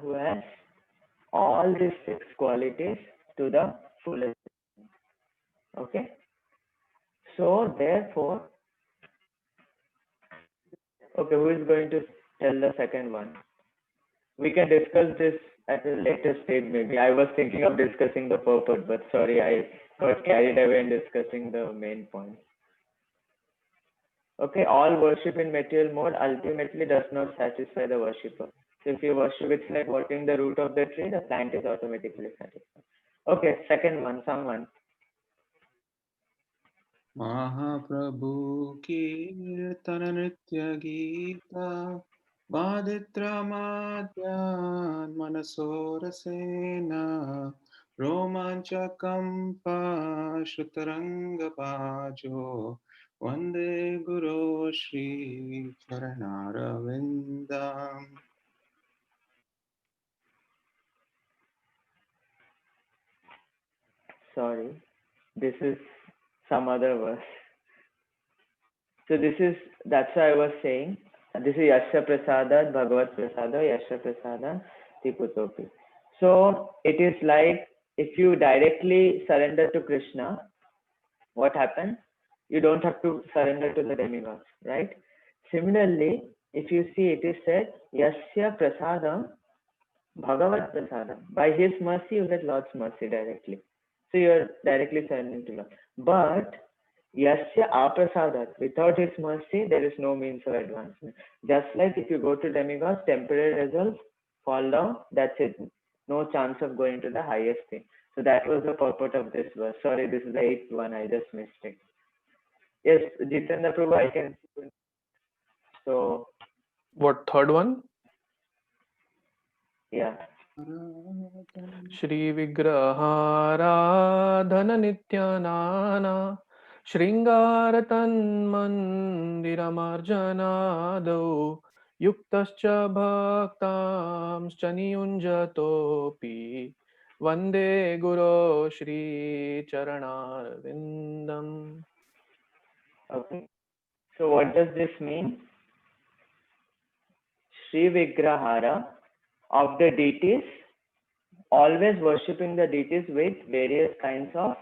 Who has all these 6 qualities to the fullest. Okay. So therefore, okay, who is going to tell the second one? We can discuss this at a later stage maybe. I was thinking of discussing the purpose, but sorry, I got carried away in discussing the main point. Okay, all worship in material mode ultimately does not satisfy the worshipper. So if you worship, it's like watering the root of the tree, the plant is automatically satisfied. Okay, second one, someone. Mahaprabhu Kirtana Nritya Gita Vaditra Madhyan Manasorasena Romanchakampa Shrutaranga Pajo Vande Guru Shri Charanaravindam. Sorry, this is some other verse. So that's why I was saying, this is Yasya Prasada, Bhagavat Prasada, Yasya Prasada, Tiputopi. So it is like, if you directly surrender to Krishna, what happens? You don't have to surrender to the demigods, right? Similarly, if you see, it is said, Yasya Prasadam, Bhagavat Prasadam. By his mercy, you get Lord's mercy directly. So you are directly surrendering to Lord. But Yasya Aprasadat, without his mercy, there is no means of advancement. Just like if you go to demigods, temporary results, fall down, that's it. No chance of going to the highest thing. So that was the purport of this verse. Sorry, this is the 8th one, I just missed it. Yes, Jitendra Prabhu, I can. So. What, third one? Yeah. Shri Vigraharadhana Nityanana Shringaratan Mandiramarjanado Yuktascha Bhaktamscha Niyunjatopi Vande Guru Shri Charanarvindam. Okay. So what does this mean? Shri Vigrahara of the deities, always worshipping the deities with various kinds of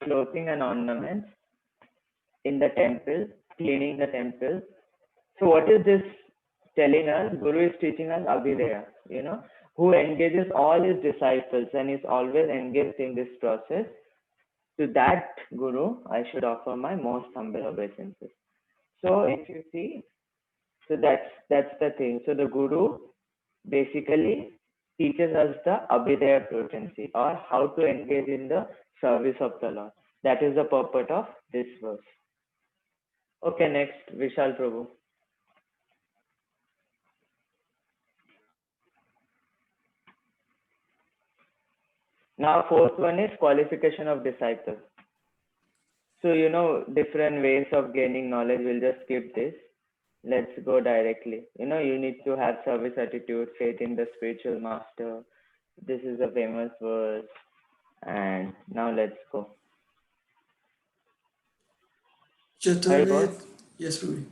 clothing and ornaments in the temple, cleaning the temple. So what is this telling us? Guru is teaching us Abhideya, who engages all his disciples and is always engaged in this process. To that Guru, I should offer my most humble obeisances. So if you see, so that's the thing. So the Guru basically teaches us the Abhidaya potency, or how to engage in the service of the Lord. That is the purport of this verse. Okay, next, Vishal Prabhu. Now, fourth one is qualification of disciple. So, different ways of gaining knowledge. We'll just skip this. Let's go directly. You need to have service attitude, faith in the spiritual master. This is a famous verse. And now let's go. Chaturved, yes, Prabhu.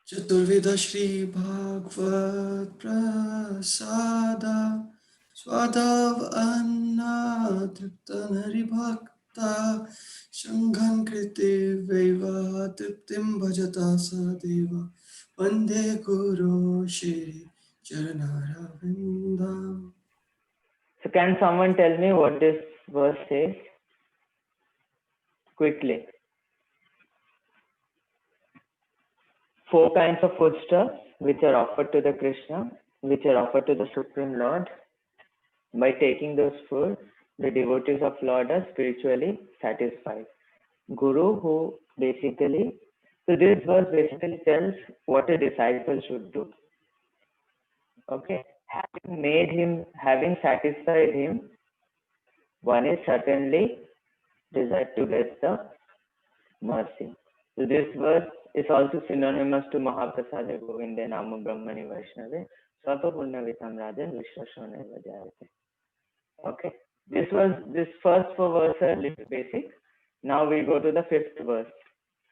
Chaturveda Shri Bhagavad Prasada Swadav Anna Triptanari Bhakta Shanghan Kriti Veva Triptim Bhajata Sadeva Vande Guru Shri Charanaravinda. So can someone tell me what this verse says? Quickly. 4 kinds of foodstuffs which are offered to the Krishna, which are offered to the Supreme Lord. By taking those food, the devotees of Lord are spiritually satisfied. Guru, who basically, so this verse basically tells what a disciple should do. Okay, having satisfied him, one is certainly desired to get the mercy. So this verse is also synonymous to Mahaprasade Govinde Nama Brahmani Vaishnave Swapa Punna Vitam Rajan Vishwashone Vajayate. Okay, this first 4 verses are a little basic. Now we go to the 5th verse,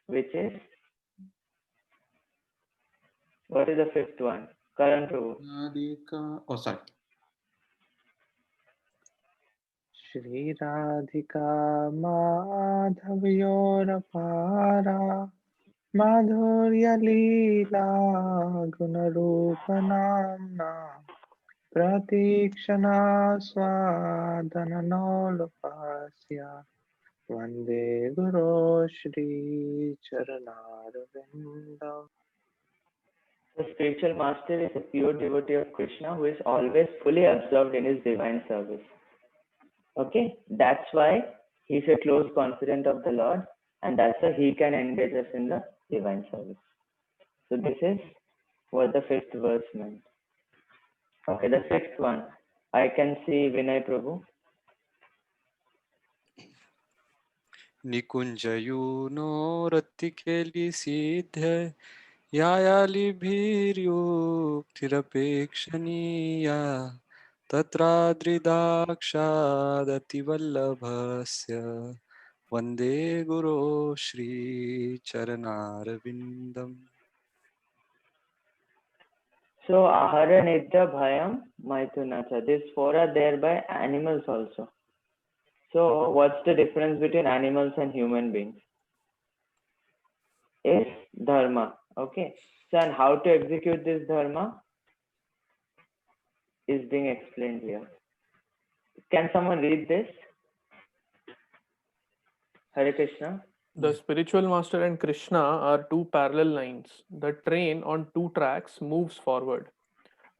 which is, what is the 5th one? Karan Prabhu. Oh, sorry. Shri Radhika Madhavyor Para Madhurya Leela Gunarupa Namna Pratikshana Swadhana Nolapasya Vande Guru Shri Charanarvindam. The spiritual master is a pure devotee of Krishna who is always fully absorbed in his divine service. Okay, that's why he's a close confidant of the Lord, and that's why he can engage us in the divine service. So this is what the 5th verse meant. Okay, the 6th one. I can see Vinay Prabhu. निकुंजयूनो रत्तिकेली सिद्ध यायालिभिर्युक्तिरपेक्षणीया तत्राद्रिदाक्षादतिवल्लभस्य वन्दे गुरो श्रीचरणारविन्दम्. So Ahara Nidya Bhayam Maitunacha. These 4 are there by animals also. So what's the difference between animals and human beings? Is dharma. Okay. So and how to execute this dharma is being explained here. Can someone read this? Hare Krishna. The spiritual master and Krishna are 2 parallel lines. The train on 2 tracks moves forward.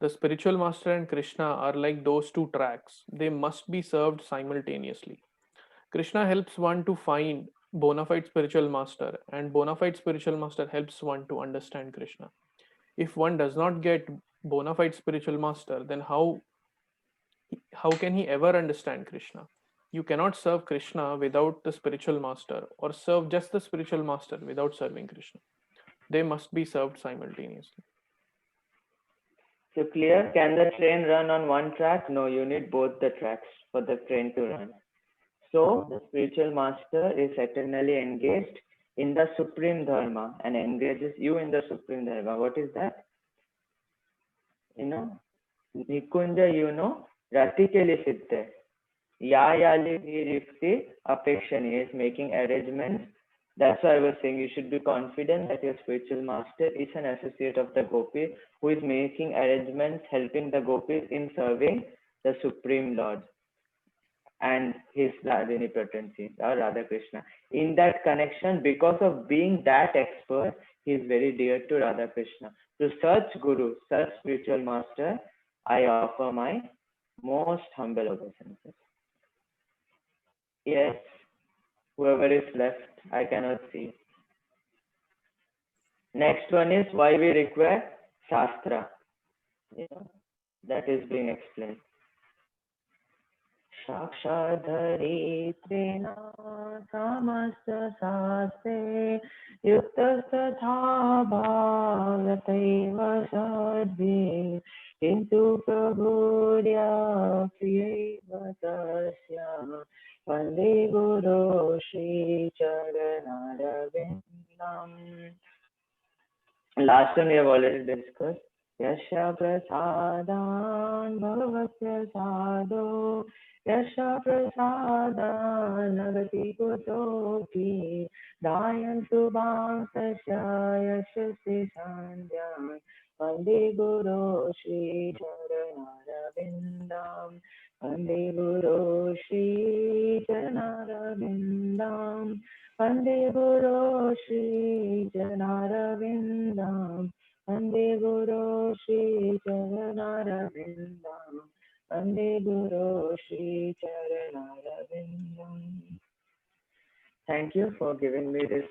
The spiritual master and Krishna are like those 2 tracks. They must be served simultaneously. Krishna helps one to find bona fide spiritual master, and bona fide spiritual master helps one to understand Krishna. If one does not get bona fide spiritual master, then how can he ever understand Krishna? You cannot serve Krishna without the spiritual master, or serve just the spiritual master without serving Krishna. They must be served simultaneously. So clear? Can the train run on one track? No, you need both the tracks for the train to run. So the spiritual master is eternally engaged in the supreme dharma and engages you in the supreme dharma. What is that? Nikunja, Ratikeli Siddhe. Yayali Virikti Apekshani is making arrangements. That's why I was saying you should be confident that your spiritual master is an associate of the gopi who is making arrangements, helping the gopis in serving the Supreme Lord and his Radhini potency, or Radha Krishna. In that connection, because of being that expert, he is very dear to Radha Krishna. To such Guru, such spiritual master, I offer my Most humble obeisances. Yes, whoever is left, I cannot see. Next one is why we require Shastra. Yeah, that is being explained. साक्षाद्धरित्रेण समस्तशास्त्रे युक्तस्तथा भागतैव सद्भिः किन्तु प्रभुर्याप्यैव तस्य वन्दे गुरो श्रीचरणरविन्दम्. Last one we have already discussed. Yasha prasadan bhavasya sadho Yasha prasadan nagati kutoki Dayantu bhangsasya yashasi sandhyam Vande Guru Shri Charanarabindam Vande Guru Shri Charanarabindam Vande Guru Shri Charanarabindam Vande Guru Shri Charanarabindam Vande Guru Shri Charanarabindam. Thank you for giving me this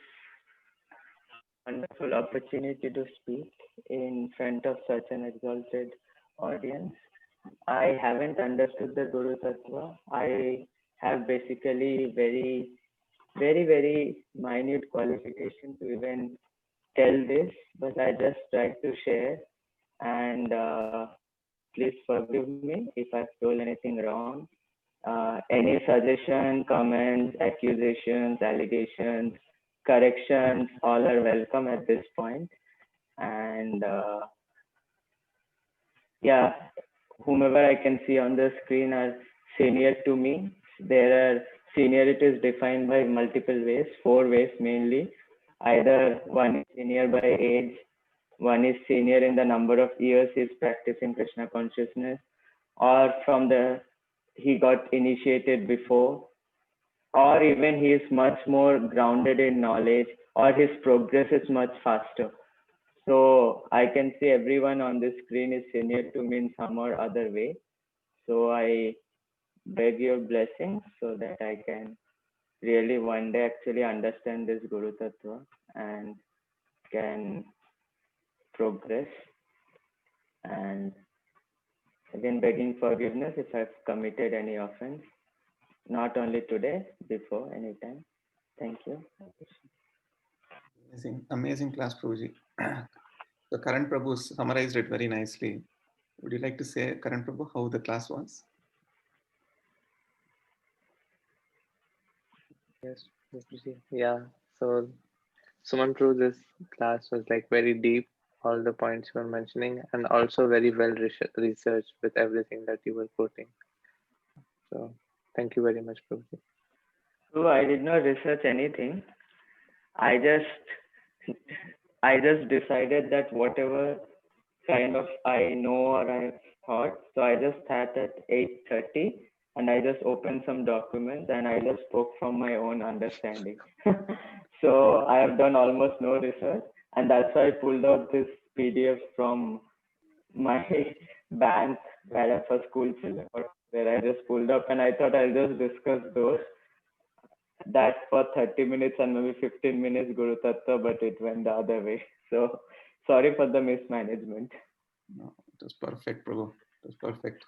wonderful opportunity to speak in front of such an exalted audience. I haven't understood the Guru Tattva. I have basically very minute qualification to even tell this, but I just tried to share. And please forgive me if I've told anything wrong. Any suggestion, comments, accusations, allegations, corrections, all are welcome at this point. And yeah, whomever I can see on the screen are senior to me. There are seniority is defined by multiple ways, 4 ways mainly. Either one is senior by age, one is senior in the number of years he's practicing Krishna consciousness, or from the he got initiated before, or even he is much more grounded in knowledge, or his progress is much faster. So I can see everyone on this screen is senior to me in some or other way. So I beg your blessings so that I can really one day actually understand this Guru Tattva and can progress. And again, begging forgiveness if I've committed any offense, not only today, before, anytime. Thank you. Amazing class, Prabhuji. So Karan Prabhu summarized it very nicely. Would you like to say, Karan Prabhu, how the class was? Yes, Prabhuji. Yeah. So Suman Prabhu, this class was like very deep, all the points you were mentioning, and also very well researched with everything that you were quoting. So thank you very much, Prabhuji. So I did not research anything. I just decided that whatever kind of I know or I thought, so I just sat at 8:30 and I just opened some documents and I just spoke from my own understanding. So I have done almost no research, and that's why I pulled out this PDF from my bank where for school children, where I just pulled up, and I thought I'll just discuss those. That for 30 minutes and maybe 15 minutes Guru Tattva, but it went the other way. So sorry for the mismanagement. No, it was perfect, Prabhu. It was perfect.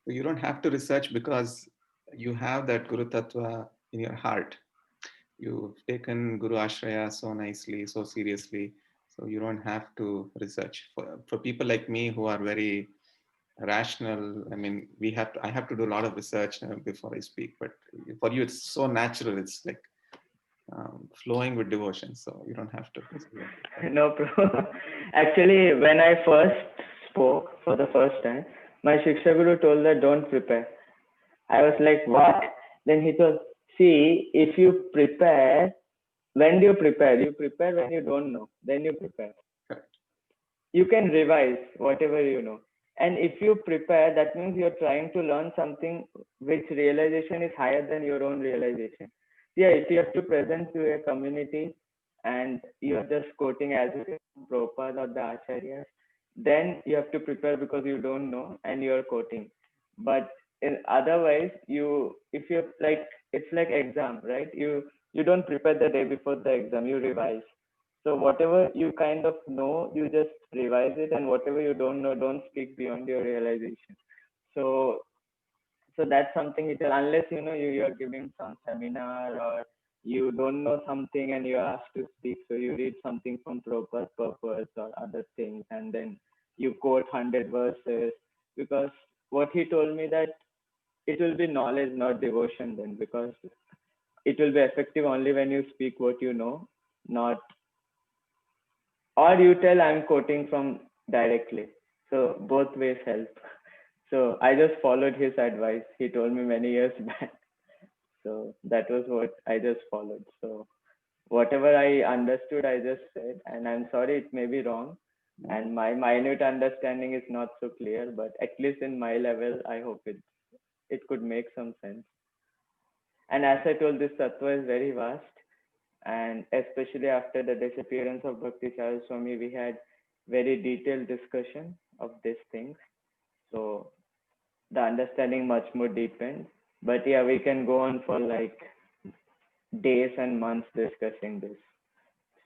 So you don't have to research because you have that Guru Tattva in your heart. You've taken Guru Ashraya so nicely, so seriously. So you don't have to research. For people like me who are very rational, I mean, I have to do a lot of research before I speak. But for you, it's so natural. It's like flowing with devotion. So you don't have to. No problem. Actually, when I first spoke for the first time, my Shiksha Guru told that don't prepare. I was like, what? Then he told, see, if you prepare, when do you prepare? You prepare when you don't know. Then you prepare. Correct. You can revise whatever you know. And if you prepare, that means you're trying to learn something which realization is higher than your own realization. Yeah, if you have to present to a community and you're just quoting as it is from Prabhupada or the Acharyas, then you have to prepare because you don't know and you're quoting. But otherwise, if you like, it's like exam, right? You don't prepare the day before the exam, you revise. So whatever you kind of know, you just revise it, and whatever you don't know, don't speak beyond your realization. So that's something it, unless you're giving some seminar, or you don't know something and you're asked to speak, so you read something from Prabhupada's purpose or other things, and then you quote 100 verses, because what he told me that it will be knowledge, not devotion then, because it will be effective only when you speak what you know, not, or you tell I'm quoting from directly. So both ways help. So I just followed his advice. He told me many years back. So that was what I just followed. So whatever I understood, I just said, and I'm sorry it may be wrong, and my minute understanding is not so clear, but at least in my level, I hope it could make some sense. And as I told, this tattva is very vast, and especially after the disappearance of Bhakti Charu Swami, we had very detailed discussion of these things. So the understanding much more deepened. But yeah, we can go on for like days and months discussing this.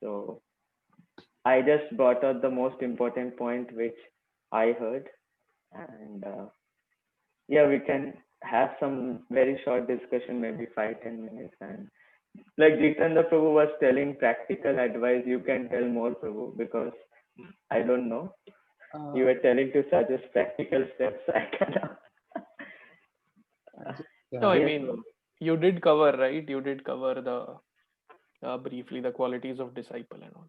So I just brought out the most important point which I heard, and yeah, we can have some very short discussion, maybe 5-10 minutes. And like Jitendra Prabhu was telling practical advice, you can tell more, Prabhu, because I don't know. You were telling to suggest practical steps. I cannot. No, I Yes, mean, Prabhu. you did cover, right? You did cover the briefly the qualities of disciple and all.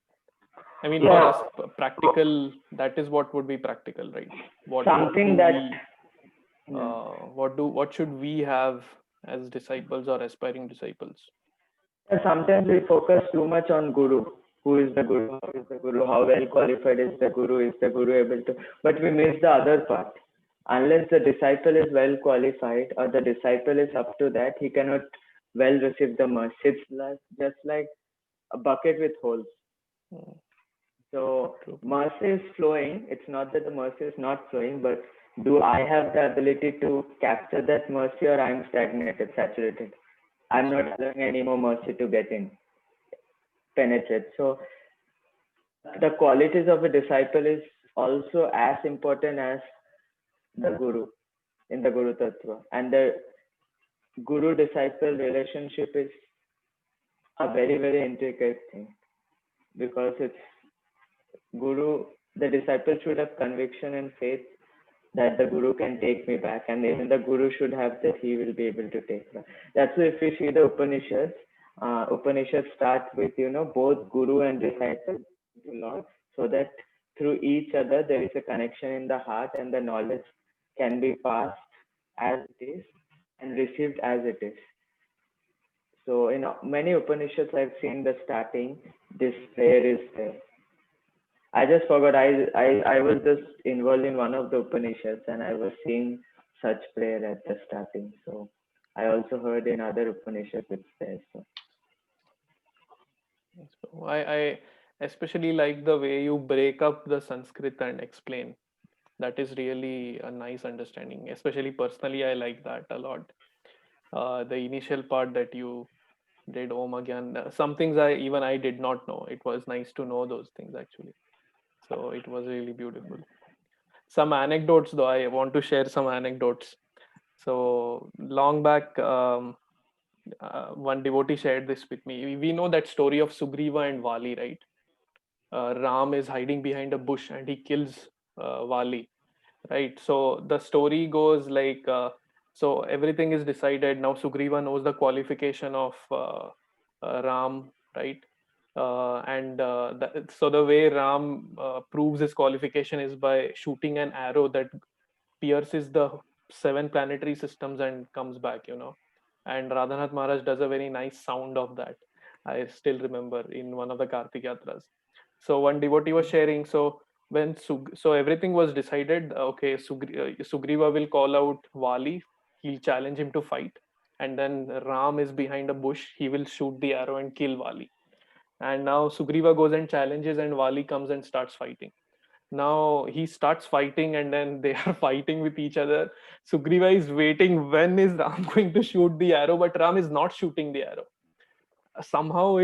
I mean, for Yeah, us, practical, that is what would be practical, right? What do something that we, yeah. what should we have as disciples or aspiring disciples? Sometimes we focus too much on Guru. Who is the Guru? How is the Guru? How well qualified is the Guru? Is the Guru able to? But we miss the other part. Unless the disciple is well qualified, or the disciple is up to that, he cannot well receive the mercy. It's like just like a bucket with holes. Hmm. So True. mercy is flowing. It's not that the mercy is not flowing, but do I have the ability to capture that mercy, or I'm stagnated, saturated? I'm not allowing any more mercy to get in, penetrate. So the qualities of a disciple is also as important as the guru in the Guru Tattva. And the guru disciple relationship is a very, very intricate thing, because it's guru, the disciple should have conviction and faith that the guru can take me back, and even the guru should have that he will be able to take back. That's why if we see the Upanishads, Upanishads start with both guru and disciple to Lord, so that through each other there is a connection in the heart, and the knowledge can be passed as it is and received as it is. So in many Upanishads, I've seen the starting. This prayer is there. I just forgot. I was just involved in one of the Upanishads, and I was seeing such prayer at the starting. So I also heard in other Upanishads it's there. So So I especially like the way you break up the Sanskrit and explain. That is really a nice understanding. Especially personally, I like that a lot. The initial part that you did, Om Agyan, some things I did not know. It was nice to know those things actually. So it was really beautiful. Some anecdotes, though, I want to share some anecdotes. So long back, one devotee shared this with me. We know that story of Sugriva and Vali, right? Ram is hiding behind a bush and he kills Vali, right? So the story goes like, so everything is decided. Now Sugriva knows the qualification of Ram, right? So the way Ram proves his qualification is by shooting an arrow that pierces the 7 planetary systems and comes back, And Radhanath Maharaj does a very nice sound of that. I still remember in one of the Kartik Yatras. So one devotee was sharing. So so everything was decided. Okay, Sugriva will call out Vali. He'll challenge him to fight, and then Ram is behind a bush. He will shoot the arrow and kill Vali. And now Sugriva goes and challenges, and Vali comes and starts fighting. Now he starts fighting, and then they are fighting with each other. Sugriva is waiting, when is Ram going to shoot the arrow, but Ram is not shooting the arrow. Somehow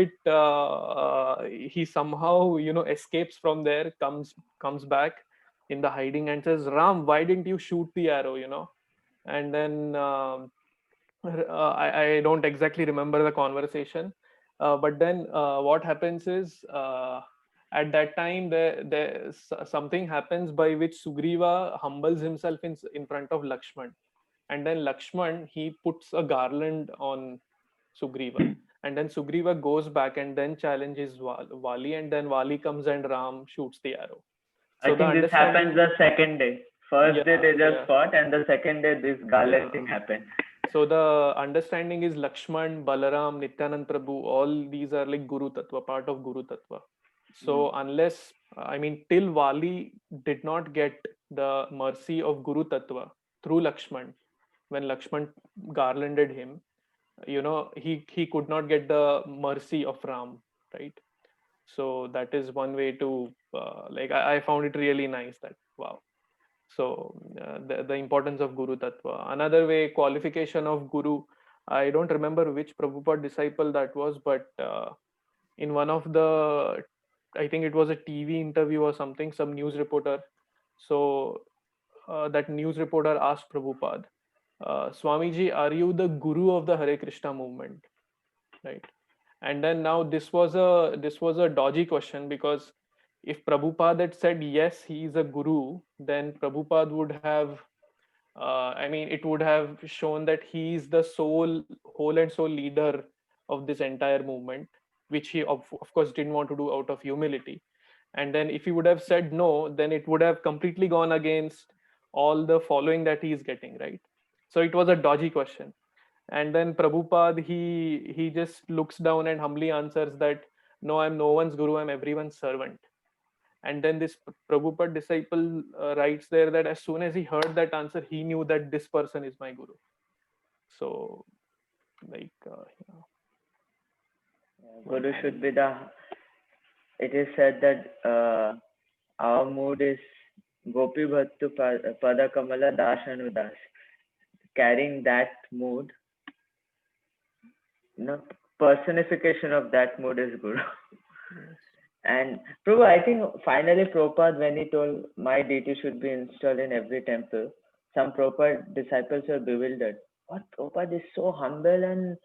he somehow escapes from there, comes back in the hiding and says, Ram, why didn't you shoot the arrow? And then I don't exactly remember the conversation, but then what happens is, at that time something happens by which Sugriva humbles himself in front of Lakshman, and then Lakshman, he puts a garland on Sugriva, and then Sugriva goes back and then challenges Vali, and then Vali comes and Ram shoots the arrow. So I think this happens the second day. First day they just fought, and the second day this garland thing happened. So the understanding is Lakshman, Balaram, Nityanand Prabhu, all these are like Guru Tattva, part of Guru Tattva. So unless, till Vali did not get the mercy of Guru Tattva through Lakshman, when Lakshman garlanded him, he could not get the mercy of Ram, right? So that is one way to, I found it really nice that, wow. So the importance of Guru Tattva. Another way, qualification of Guru. I don't remember which Prabhupada disciple that was, but in one of the, I think it was a TV interview or something, some news reporter. So that news reporter asked Prabhupada, Swamiji, are you the Guru of the Hare Krishna movement? Right. And then now this was a dodgy question, because if Prabhupada had said yes, he is a guru, then Prabhupada would have, it would have shown that he is the whole and sole leader of this entire movement, which he of course didn't want to do out of humility. And then if he would have said no, then it would have completely gone against all the following that he is getting, right? So it was a dodgy question. And then Prabhupada, he just looks down and humbly answers that, no, I'm no one's guru, I'm everyone's servant. And then this Prabhupada disciple writes there that as soon as he heard that answer, he knew that this person is my guru. So, Guru should be it is said that our mood is Gopi Bhattu Pada Kamala Dasanu Das. Carrying that mood, personification of that mood is Guru. And Prabhu, I think finally Prabhupada, when he told my deity should be installed in every temple, some Prabhupada disciples were bewildered. What, Prabhupada is so humble and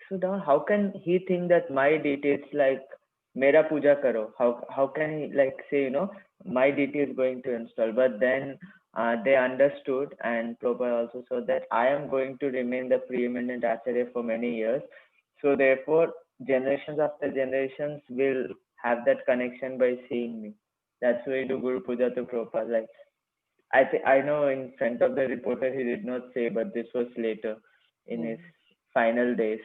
so down? How can he think that my deity is like mera puja karo? How can he say, my deity is going to install? But then they understood, and Prabhupada also saw that I am going to remain the preeminent Acharya for many years. So therefore, generations after generations will have that connection by seeing me. That's why I do Guru Puja to Prabhupada. I know in front of the reporter he did not say, but this was later in his final days.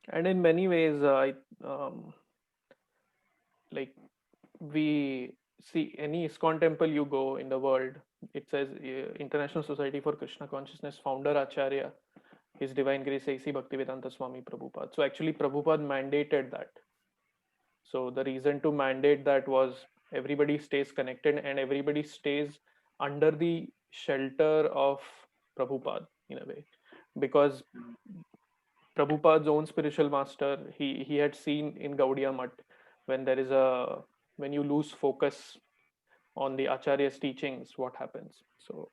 And in many ways, we see any ISKCON temple you go in the world, it says International Society for Krishna Consciousness founder Acharya, His Divine Grace A.C. Bhaktivedanta Swami Prabhupada. So actually Prabhupada mandated that. So the reason to mandate that was everybody stays connected and everybody stays under the shelter of Prabhupada in a way, because Prabhupada's own spiritual master, he had seen in Gaudiya Math, when you lose focus on the Acharya's teachings, what happens. So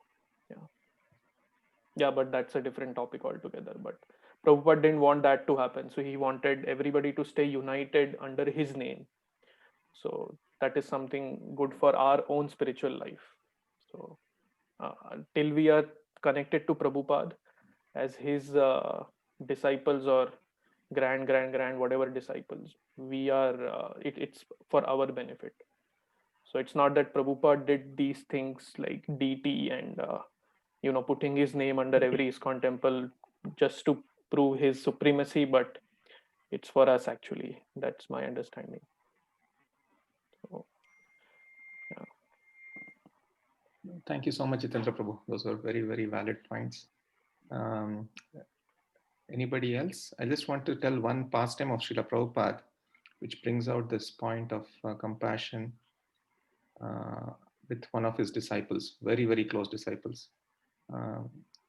yeah, but that's a different topic altogether. But Prabhupada didn't want that to happen, so he wanted everybody to stay united under his name. So that is something good for our own spiritual life. So till we are connected to Prabhupada as his disciples or grand whatever disciples, we are it's for our benefit. So it's not that Prabhupada did these things like DT and putting his name under every ISKCON temple just to prove his supremacy, but it's for us actually. That's my understanding. So, yeah. Thank you so much, Jitendra Prabhu. Those were very, very valid points. Anybody else? I just want to tell one pastime of Srila Prabhupada, which brings out this point of compassion. with one of his disciples, very, very close disciples.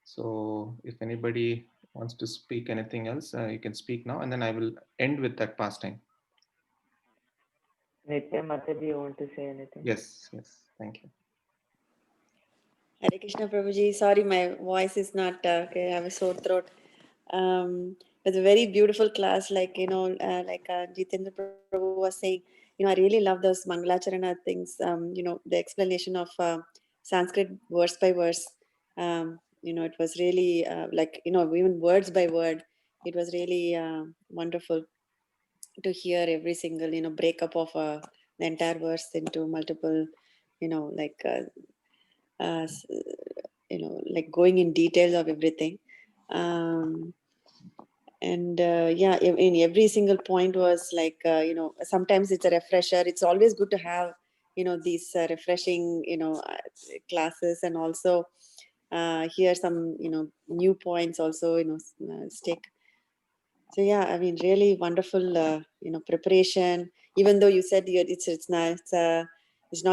So if anybody wants to speak anything else, you can speak now, and then I will end with that pastime. Nitya Mataji, you want to say anything? Yes, thank you. Hare Krishna Prabhuji. Sorry, my voice is not okay. I have a sore throat. It's a very beautiful class, like Jitendra Prabhu was saying. I really love those Mangalacharana things. The explanation of Sanskrit verse by verse. It was really even words by word. It was really wonderful to hear every single breakup of the entire verse into multiple, like. Like going in details of everything. In every single point was like, sometimes it's a refresher. It's always good to have, these refreshing, classes, and also hear some, new points also, stick. So yeah, I mean, really wonderful, preparation. Even though you said it's not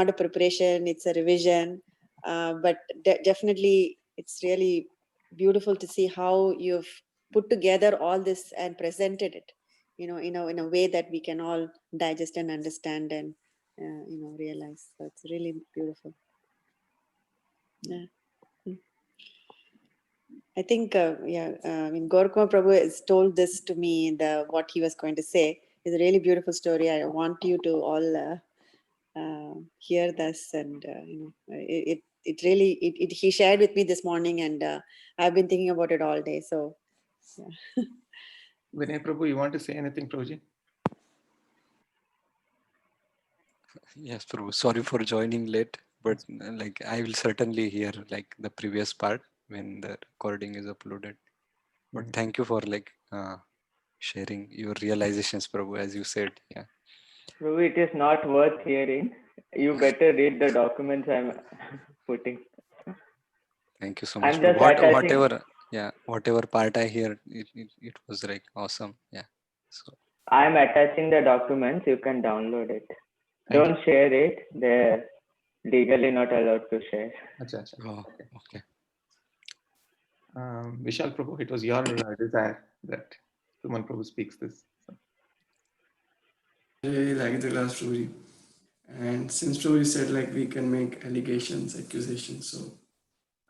a preparation, it's a revision. But definitely, it's really beautiful to see how you've put together all this and presented it, in a way that we can all digest and understand and realize. So it's really beautiful. Yeah. I think, Gorkuma Prabhu has told this to me, what he was going to say. It's a really beautiful story. I want you to all hear this, and he shared with me this morning, and I've been thinking about it all day. So, yeah. Vinay Prabhu, you want to say anything, Prabhuji? Yes, Prabhu. Sorry for joining late, but like I will certainly hear like the previous part when the recording is uploaded. But thank you for like sharing your realizations, Prabhu, as you said. Yeah. Prabhu, it is not worth hearing. You better read the documents I'm putting. Thank you so much, I'm Prabhu. just attaching. Whatever part I hear, it was like awesome. Yeah. So I'm attaching the documents. You can download it. Don't share it. They're legally not allowed to share. Achha. oh, okay. Vishal Prabhu, it was your desire that Suman Prabhu speaks this. So. I really like the class, Prabhuji. And since Prabhuji said like we can make allegations, accusations, so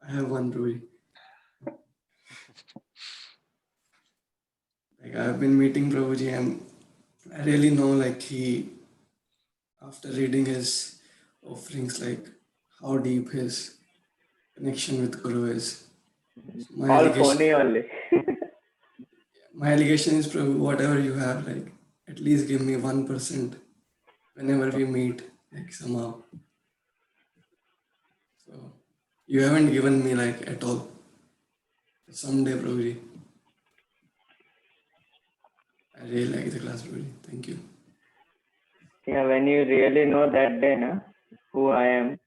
I have one, Prabhuji. Like I've been meeting Prabhuji, and I really know like he, after reading his offerings, like how deep his connection with Guru is. So All phony only. my allegation is, Prabhu, whatever you have, like at least give me 1% whenever we meet, like somehow. So you haven't given me like at all. Someday, Prabhuji. I really like the class, Prabhuji. Thank you. Yeah, when you really know that day, who I am,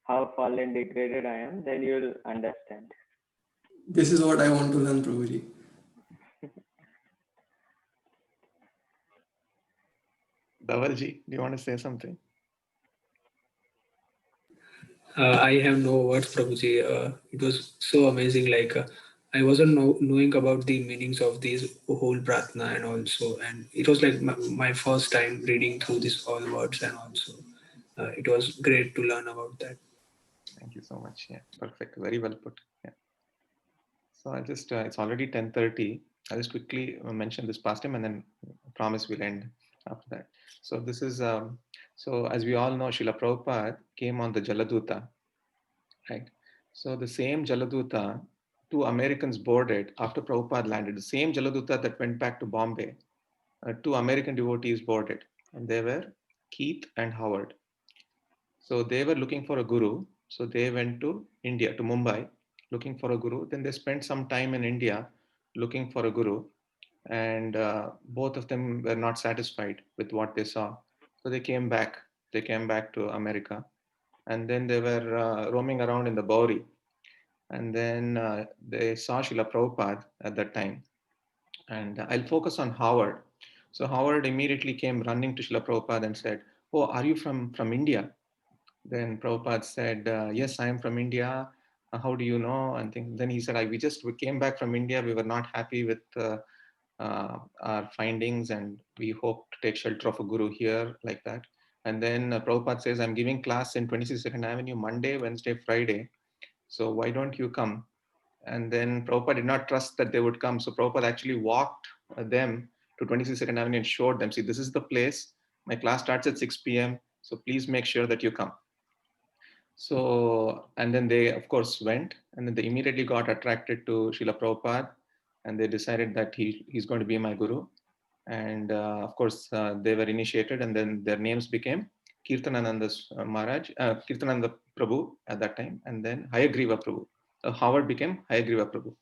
how fallen, degraded I am, then you'll understand. This is what I want to learn, Prabhuji. Dhavalji, do you want to say something? I have no words, Prabhuji. It was so amazing. Like I wasn't knowing about the meanings of these whole pratna and also, and it was like my first time reading through these all words, and also it was great to learn about that. Thank you so much. Yeah, perfect. Very well put. Yeah. So I'll just, it's already 10:30. I'll just quickly mention this pastime and then promise we'll end after that. So this is, so as we all know, Srila Prabhupada came on the Jaladuta, right? So the same Jaladuta, two Americans boarded after Prabhupada landed. The same Jaladuta that went back to Bombay, two American devotees boarded, and they were Keith and Howard. So they were looking for a guru. So they went to India, to Mumbai, looking for a guru. Then they spent some time in India looking for a guru. And both of them were not satisfied with what they saw. So they came back. They came back to America. And then they were roaming around in the Bowery. And then they saw Srila Prabhupada at that time. And I'll focus on Howard. So Howard immediately came running to Srila Prabhupada and said, "Oh, are you from India?" Then Prabhupada said, yes, I am from India. How do you know? And then he said, we came back from India. We were not happy with our findings, and we hope to take shelter of a guru here, like that. And then Prabhupada says, I'm giving class in 26th Avenue Monday, Wednesday, Friday. So why don't you come? And then Prabhupada did not trust that they would come. So Prabhupada actually walked them to 26th Avenue and showed them, see, this is the place. My class starts at 6 p.m. So please make sure that you come. So, and then they, of course, went, and then they immediately got attracted to Srila Prabhupada, and they decided that he's going to be my guru. And of course, they were initiated, and then their names became Kirtanananda Maharaj, Kirtananda Prabhu at that time, and then Hayagriva Prabhu. Howard became Hayagriva Prabhu.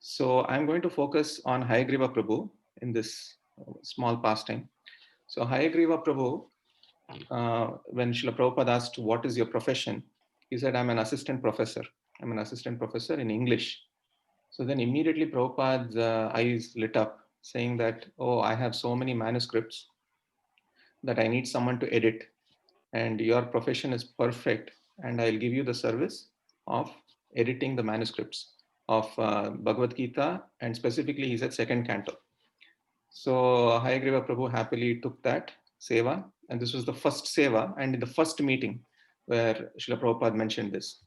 So I'm going to focus on Hayagriva Prabhu in this small pastime. So Hayagriva Prabhu, when Srila Prabhupada asked, what is your profession? He said, I'm an assistant professor. I'm an assistant professor in English. So then immediately Prabhupada's eyes lit up, saying that, oh, I have so many manuscripts that I need someone to edit. And your profession is perfect. And I'll give you the service of editing the manuscripts of Bhagavad Gita, and specifically, he said, second canto. So Hayagriva Prabhu happily took that seva, and this was the first seva, and in the first meeting where Srila Prabhupada mentioned this.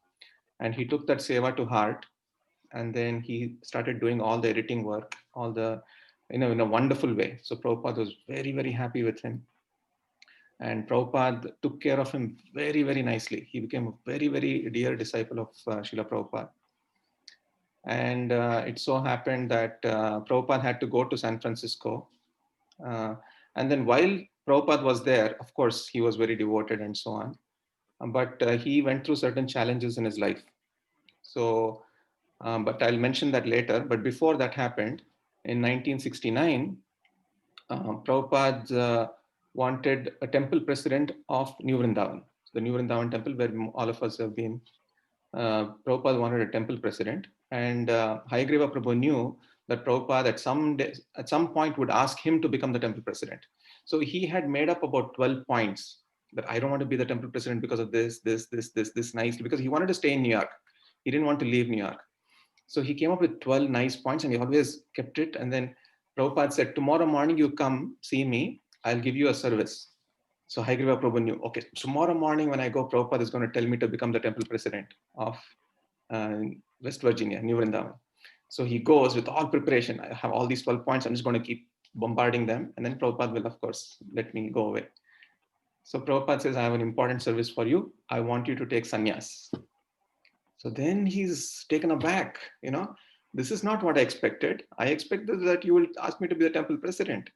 And he took that seva to heart, and then he started doing all the editing work, all the, in a wonderful way. So Prabhupada was very, very happy with him. And Prabhupada took care of him very, very nicely. He became a very, very dear disciple of Srila Prabhupada. And it so happened that Prabhupada had to go to San Francisco. And then while Prabhupada was there, of course, he was very devoted and so on. But he went through certain challenges in his life. So, but I'll mention that later. But before that happened, in 1969, Prabhupada wanted a temple president of New Vrindavan, the New Vrindavan temple where all of us have been. Prabhupada wanted a temple president, and Hayagriva Prabhu knew that Prabhupada at some point would ask him to become the temple president. So he had made up about 12 points that I don't want to be the temple president because of this nicely, because he wanted to stay in New York. He didn't want to leave New York. So he came up with 12 nice points, and he always kept it. And then Prabhupada said, tomorrow morning you come see me, I'll give you a service. So Hayagriva Prabhu knew, okay, tomorrow morning when I go, Prabhupada is going to tell me to become the temple president of West Virginia, New Vrindavan. So he goes with all preparation. I have all these 12 points. I'm just going to keep bombarding them. And then Prabhupada will, of course, let me go away. So Prabhupada says, I have an important service for you. I want you to take sannyas. So then he's taken aback, this is not what I expected. I expected that you will ask me to be the temple president.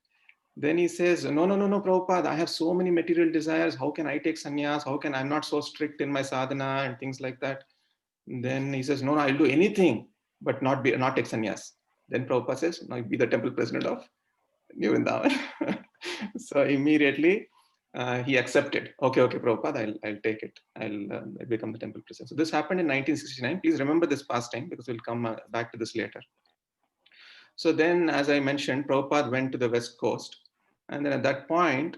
Then he says, no, Prabhupada, I have so many material desires. How can I take sannyas? I'm not so strict in my sadhana and things like that. Then he says, no, I'll do anything, but not take sannyas. Then Prabhupada says, no, be the temple president of New Vrindavan. So immediately he accepted. Okay, Prabhupada, I'll take it. I'll become the temple president. So this happened in 1969. Please remember this pastime because we'll come back to this later. So then, as I mentioned, Prabhupada went to the West Coast. And then at that point,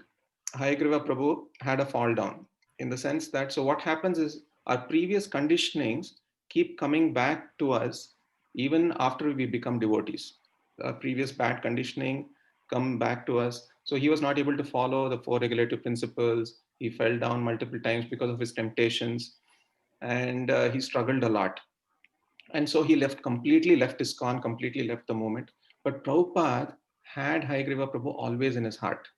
Hayagriva Prabhu had a fall down, in the sense that, so what happens is our previous conditionings keep coming back to us even after we become devotees. Our previous bad conditioning come back to us. So he was not able to follow the 4 regulative principles. He fell down multiple times because of his temptations, and he struggled a lot. And so he completely left ISKCON, completely left the movement. But Prabhupada had Hayagriva Prabhu always in his heart.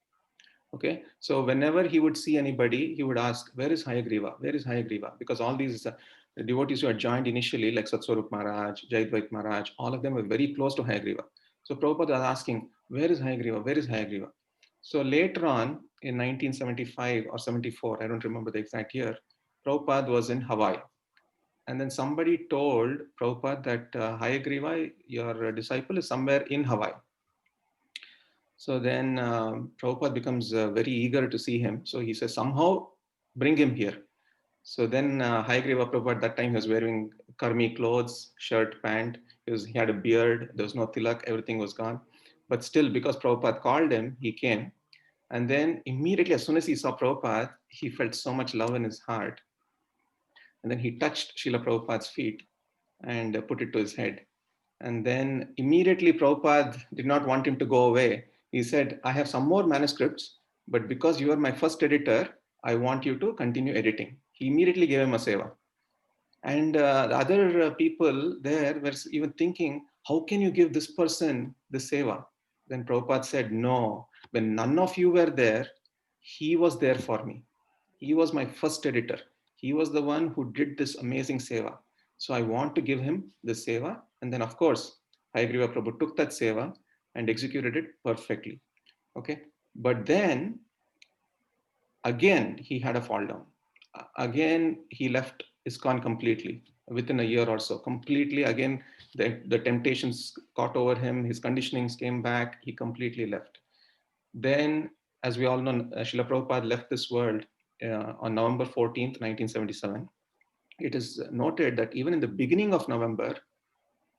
Okay, so whenever he would see anybody, he would ask, where is Hayagriva? Where is Hayagriva? Because all these devotees who had joined initially, like Satswarup Maharaj, Jayadvait Maharaj, all of them were very close to Hayagriva. So Prabhupada was asking, where is Hayagriva? Where is Hayagriva? So later on, in 1975 or 74, I don't remember the exact year, Prabhupada was in Hawaii. And then somebody told Prabhupada that Hayagriva, your disciple, is somewhere in Hawaii. So then Prabhupada becomes very eager to see him. So he says, somehow bring him here. So then Hayagriva Prabhupada at that time, he was wearing karmi clothes, shirt, pant. He had a beard. There was no tilak. Everything was gone. But still, because Prabhupada called him, he came. And then immediately, as soon as he saw Prabhupada, he felt so much love in his heart And then he touched Srila Prabhupada's feet and put it to his head. And then immediately Prabhupada did not want him to go away. He said, I have some more manuscripts, but because you are my first editor, I want you to continue editing. He immediately gave him a seva. And the other people there were even thinking, how can you give this person the seva? Then Prabhupada said, no, when none of you were there, he was there for me. He was my first editor. He was the one who did this amazing seva. So I want to give him the seva. And then of course, Hayagriva Prabhu took that seva and executed it perfectly. Okay. But then again, he had a fall down. Again, he left ISKCON completely within a year or so. Completely, again, the temptations caught over him. His conditionings came back. He completely left. Then, as we all know, Srila Prabhupada left this world on November 14th, 1977. It is noted that even in the beginning of November,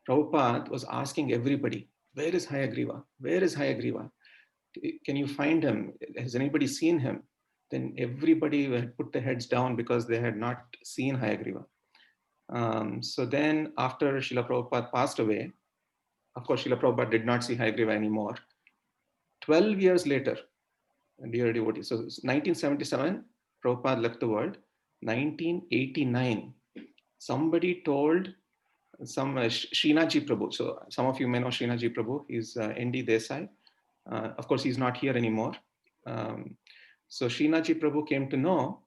Prabhupada was asking everybody, where is Hayagriva? Where is Hayagriva? Can you find him? Has anybody seen him? Then everybody had put their heads down because they had not seen Hayagriva. So then after Srila Prabhupada passed away, of course, Srila Prabhupada did not see Hayagriva anymore. 12 years later, dear devotees, so 1977, Prabhupada left the world. 1989, somebody told some Srinaji Prabhu. So some of you may know Srinaji Prabhu. He's N.D. Desai. Of course, he's not here anymore. So Srinaji Prabhu came to know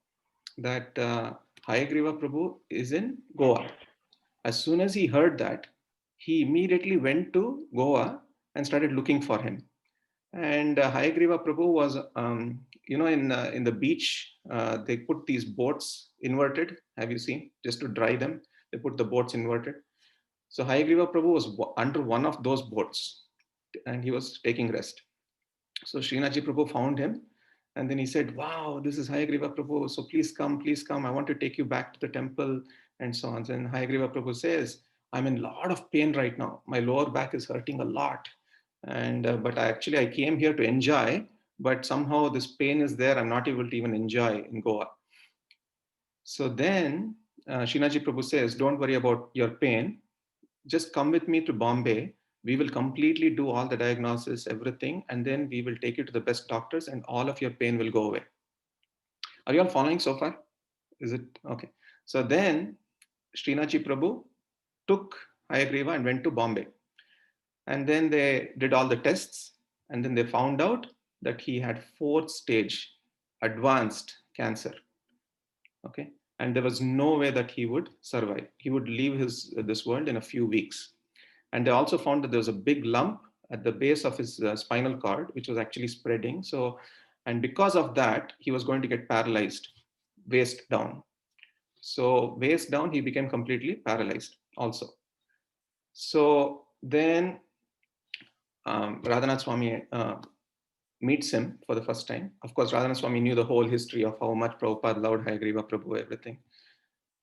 that Hayagriva Prabhu is in Goa. As soon as he heard that, he immediately went to Goa and started looking for him. And Hayagriva Prabhu was, in the beach, they put these boats inverted. Have you seen? Just to dry them, they put the boats inverted. So Hayagriva Prabhu was under one of those boats and he was taking rest. So Srinaji Prabhu found him and then he said, wow, this is Hayagriva Prabhu. So please come. I want to take you back to the temple and so on. And Hayagriva Prabhu says, I'm in a lot of pain right now. My lower back is hurting a lot. And but I came here to enjoy, but somehow this pain is there. I'm not able to even enjoy in Goa. So then Srinaji Prabhu says, don't worry about your pain. Just come with me to Bombay. We will completely do all the diagnosis, everything, and then we will take you to the best doctors and all of your pain will go away. Are you all following so far? Is it okay? So then Srinaji Prabhu took Hayagriva and went to Bombay. And then they did all the tests and then they found out that he had 4th stage advanced cancer. Okay. And there was no way that he would survive. He would leave this world in a few weeks. And they also found that there was a big lump at the base of his spinal cord, which was actually spreading. So, and because of that, he was going to get paralyzed, waist down. So waist down, he became completely paralyzed also. So then Radhanath Swami meets him for the first time. Of course, Radhanath Swami knew the whole history of how much Prabhupada loved Hayagriva Prabhu, everything.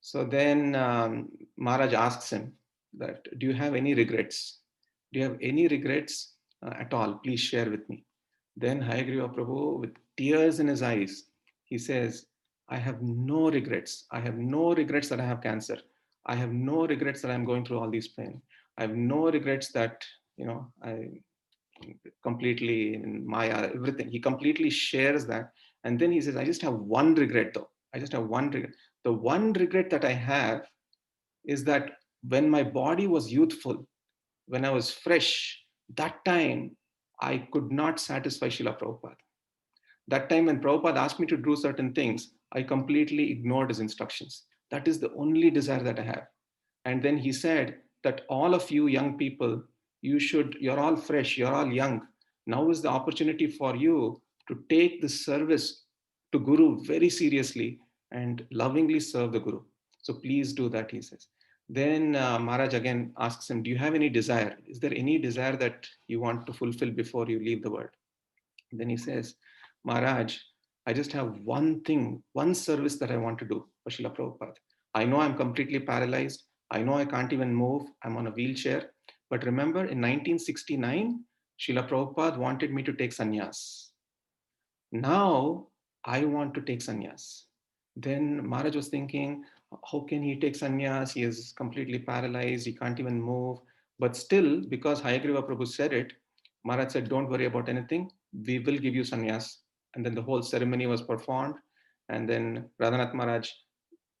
So then Maharaj asks him that, do you have any regrets? Do you have any regrets at all? Please share with me. Then Hayagriva Prabhu, with tears in his eyes, he says, I have no regrets. I have no regrets that I have cancer. I have no regrets that I'm going through all these pain. I have no regrets that, I completely in Maya, everything. He completely shares that. And then he says, I just have one regret though. I just have one regret. The one regret that I have is that when my body was youthful, when I was fresh, that time I could not satisfy Srila Prabhupada. That time when Prabhupada asked me to do certain things, I completely ignored his instructions. That is the only desire that I have. And then he said that all of you young people, you're all fresh, you're all young. Now is the opportunity for you to take this service to Guru very seriously and lovingly serve the Guru. So please do that, he says. Then Maharaj again asks him, do you have any desire? Is there any desire that you want to fulfill before you leave the world? And then he says, Maharaj, I just have one thing, one service that I want to do for Srila Prabhupada. I know I'm completely paralyzed. I know I can't even move. I'm on a wheelchair. But remember, in 1969, Srila Prabhupada wanted me to take sannyas. Now, I want to take sannyas. Then Maharaj was thinking, how can he take sannyas? He is completely paralyzed. He can't even move. But still, because Hayagriva Prabhu said it, Maharaj said, don't worry about anything. We will give you sannyas. And then the whole ceremony was performed. And then Radhanath Maharaj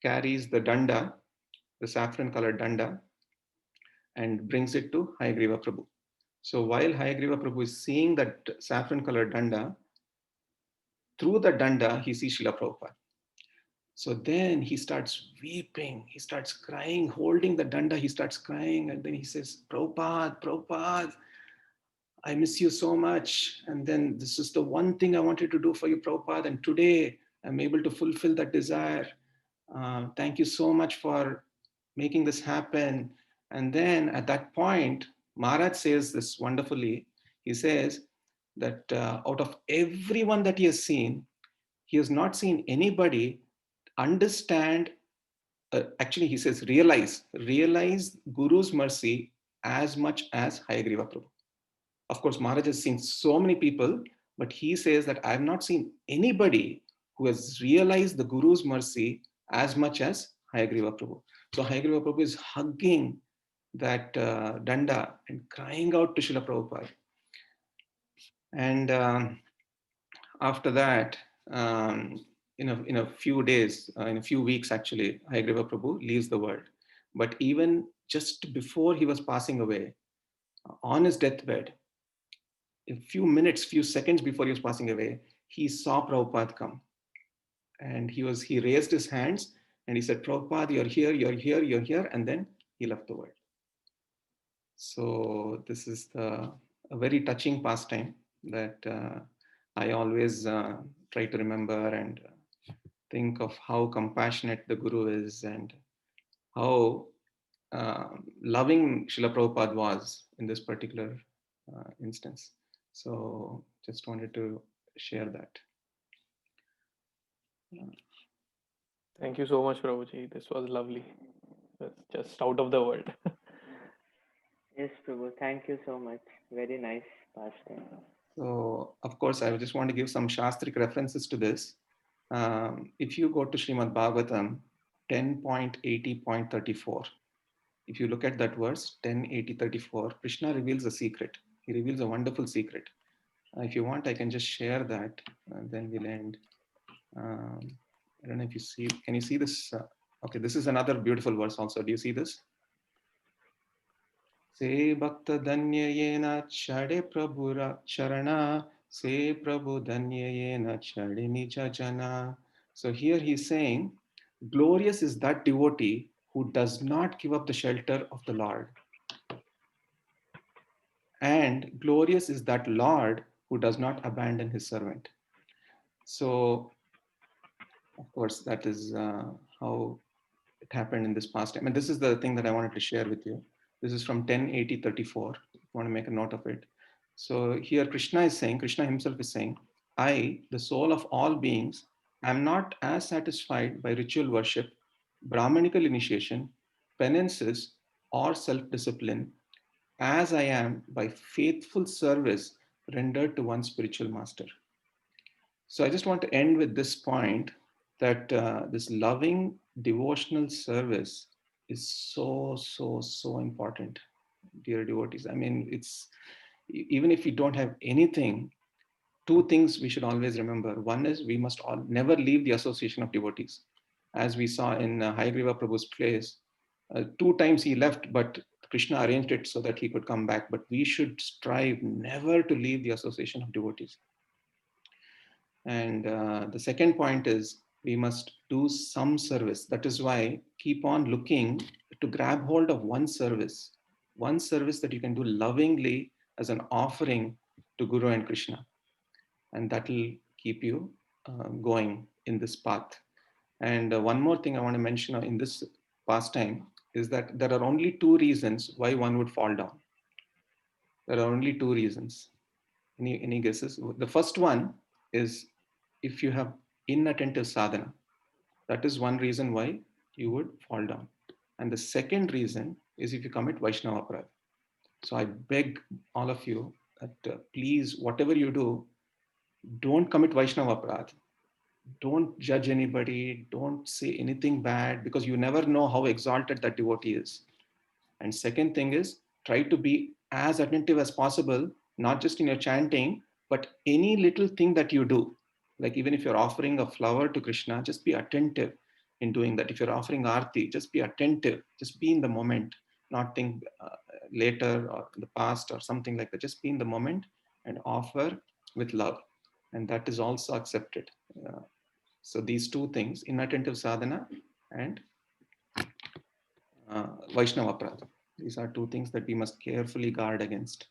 carries the danda, the saffron colored danda, and brings it to Hayagriva Prabhu. So while Hayagriva Prabhu is seeing that saffron colored danda, through the danda, he sees Srila Prabhupada. So then he starts weeping, he starts crying, holding the danda, he starts crying, and then he says, Prabhupada, Prabhupada, I miss you so much. And then this is the one thing I wanted to do for you, Prabhupada, and today I'm able to fulfill that desire. Thank you so much for making this happen. And then at that point, Maharaj says this wonderfully. He says that out of everyone that he has seen, he has not seen anybody understand, actually he says realize Guru's mercy as much as Hayagriva Prabhu. Of course, Maharaj has seen so many people, but he says that I have not seen anybody who has realized the Guru's mercy as much as Hayagriva Prabhu. So Hayagriva Prabhu is hugging that danda and crying out to Srila Prabhupada. And after that, in a few days, in a few weeks actually, Hayagriva Prabhu leaves the world. But even just before he was passing away, on his deathbed, a few minutes, few seconds before he was passing away, he saw Prabhupada come. And he raised his hands and he said, Prabhupada, you're here, you're here, you're here. And then he left the world. So this is a very touching pastime that I always try to remember and think of how compassionate the Guru is and how loving Srila Prabhupada was in this particular instance. So just wanted to share that. Thank you so much, Prabhuji. This was lovely. That's just out of the world. Yes, Prabhu. Thank you so much. Very nice pastime. So, of course, I just want to give some Shastric references to this. If you go to Srimad Bhagavatam 10.80.34, if you look at that verse 10.80.34, Krishna reveals a secret. He reveals a wonderful secret. If you want, I can just share that, and then we'll end. I don't know if you see, can you see this? Okay, this is another beautiful verse also. Do you see this? Se bhakta danyayena chade prabhura charana, se prabhu danyayena chade nija jana. So here he's saying, glorious is that devotee who does not give up the shelter of the Lord. And glorious is that Lord who does not abandon his servant. So, of course, that is how it happened in this past time. And this is the thing that I wanted to share with you. This is from 10.80.34. If you want to make a note of it. So here Krishna is saying, Krishna himself is saying, I, the soul of all beings, am not as satisfied by ritual worship, Brahmanical initiation, penances, or self-discipline as I am by faithful service rendered to one spiritual master. So I just want to end with this point that this loving devotional service is so, so, so important, dear devotees. I mean, it's even if we don't have anything, two things we should always remember. One is we must never leave the association of devotees. As we saw in Hayagriva Prabhu's place, 2 times he left, but Krishna arranged it so that he could come back. But we should strive never to leave the association of devotees. And the second point is we must do some service. That is why keep on looking to grab hold of one service that you can do lovingly as an offering to Guru and Krishna. And that will keep you going in this path. And one more thing I want to mention in this pastime is that there are only 2 reasons why one would fall down. There are only 2 reasons. Any guesses? The first one is if you have inattentive sadhana. That is one reason why you would fall down. And the second reason is if you commit Vaishnava aparadha. So I beg all of you that please, whatever you do, don't commit Vaishnava aparadha. don't judge anybody, don't say anything bad, because you never know how exalted that devotee is. And second thing is, try to be as attentive as possible, not just in your chanting, but any little thing that you do. Like even if you're offering a flower to Krishna, just be attentive in doing that. If you're offering arti, just be attentive, just be in the moment, not think later or in the past or something like that. Just be in the moment and offer with love. And that is also accepted. So these two things, inattentive sadhana and Vaishnava Prada. These are two things that we must carefully guard against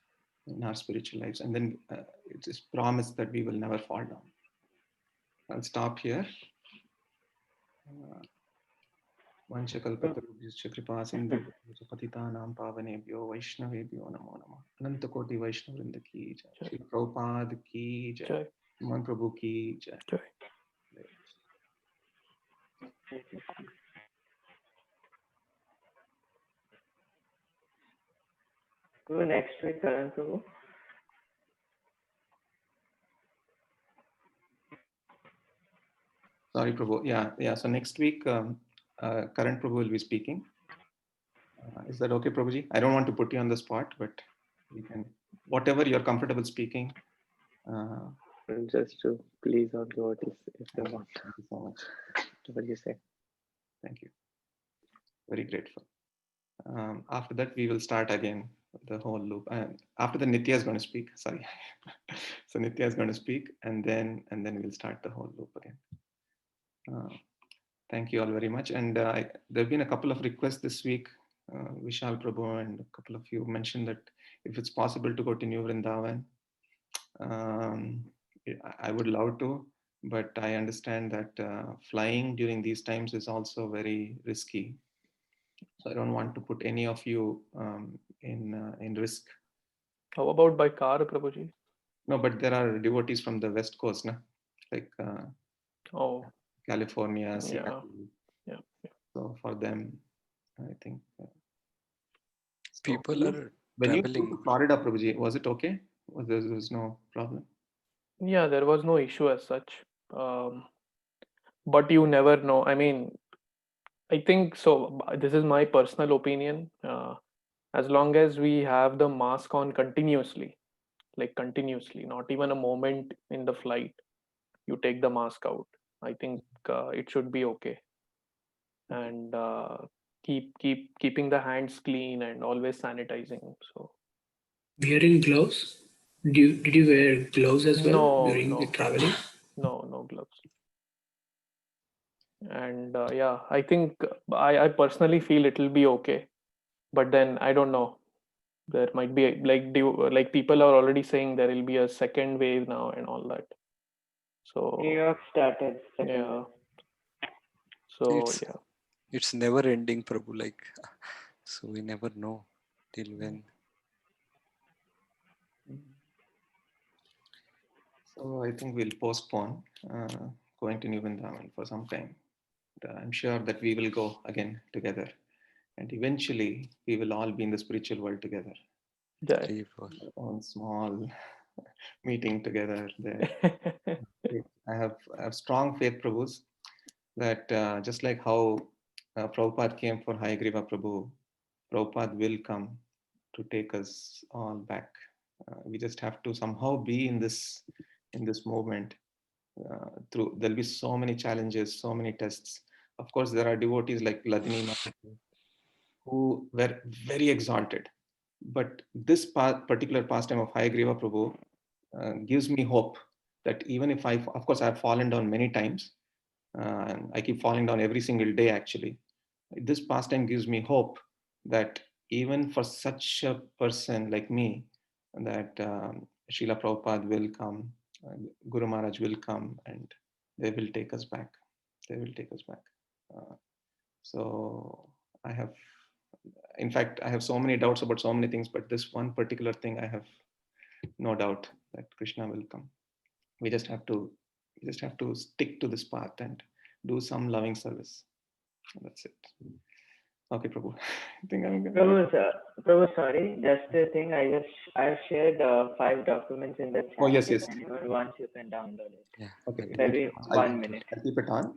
in our spiritual lives. And then it is promised that we will never fall down. I'll stop here. Vanchakalpatarubhyascha kripa sindhubhyo patitanam pavanebhyo vaishnavebhyo namo namah. Anantakoti Vaishnavrinda ki jai. Shri Prabhupada ki jai. Jai. Sumon Prabhu ki jai. Jai. Go next week, Karan Prabhu. Sorry, Prabhu. Yeah. So next week, Karan Prabhu will be speaking. Is that okay, Prabhuji? I don't want to put you on the spot, but you can, whatever you're comfortable speaking. Just to please all devotees if they want. Thank you so much. What do you say? Thank you. Very grateful. After that, we will start again the whole loop. After the Nitya is going to speak. Sorry. So Nitya is going to speak, and then we'll start the whole loop again. Thank you all very much. And there have been a couple of requests this week. Vishal Prabhu and a couple of you mentioned that if it's possible to go to New Vrindavan, I would love to, but I understand that flying during these times is also very risky. So I don't want to put any of you in risk. How about by car, Prabhuji? No, but there are devotees from the West Coast, like California, Seattle. Yeah. So for them, I think. People are when you traveling. flew to Florida, Prabhuji, was it okay? There was no problem? Yeah, there was no issue as such. But you never know. I mean, I think so. This is my personal opinion. As long as we have the mask on continuously, not even a moment in the flight, you take the mask out. I think it should be okay. And keeping the hands clean and always sanitizing. So wearing gloves. Did you wear gloves as well during the traveling? No gloves. And I think I personally feel it will be okay, but then I don't know. There might be like people are already saying there will be a second wave now and all that. So New York started second wave. So it's never ending, Prabhu. Like, so we never know till when. So I think we'll postpone going to New Vrindavan for some time. I'm sure that we will go again together, and eventually we will all be in the spiritual world together. On small meeting together there. I have strong faith, Prabhus, that just like how Prabhupada came for Hayagriva Prabhu, Prabhupada will come to take us all back. We just have to somehow be in this movement. There'll be so many challenges, so many tests. Of course, there are devotees like Ladini who were very exalted. But this particular pastime of Hayagriva Prabhu gives me hope that even if of course, I've fallen down many times, and I keep falling down every single day actually. This pastime gives me hope that even for such a person like me, that Srila Prabhupada will come, Guru Maharaj will come, and they will take us back. They will take us back. So I have, in fact, I have so many doubts about so many things, but this one particular thing, I have no doubt that Krishna will come. We just have to stick to this path and do some loving service. That's it. Okay, Prabhu. I think I'm gonna. Prabhu, sorry, just a thing. I've shared 5 documents in the chat. Oh, yes, If yes. anyone wants, you can download it. Yeah. Okay, that- Maybe I'll 1 minute. keep it on.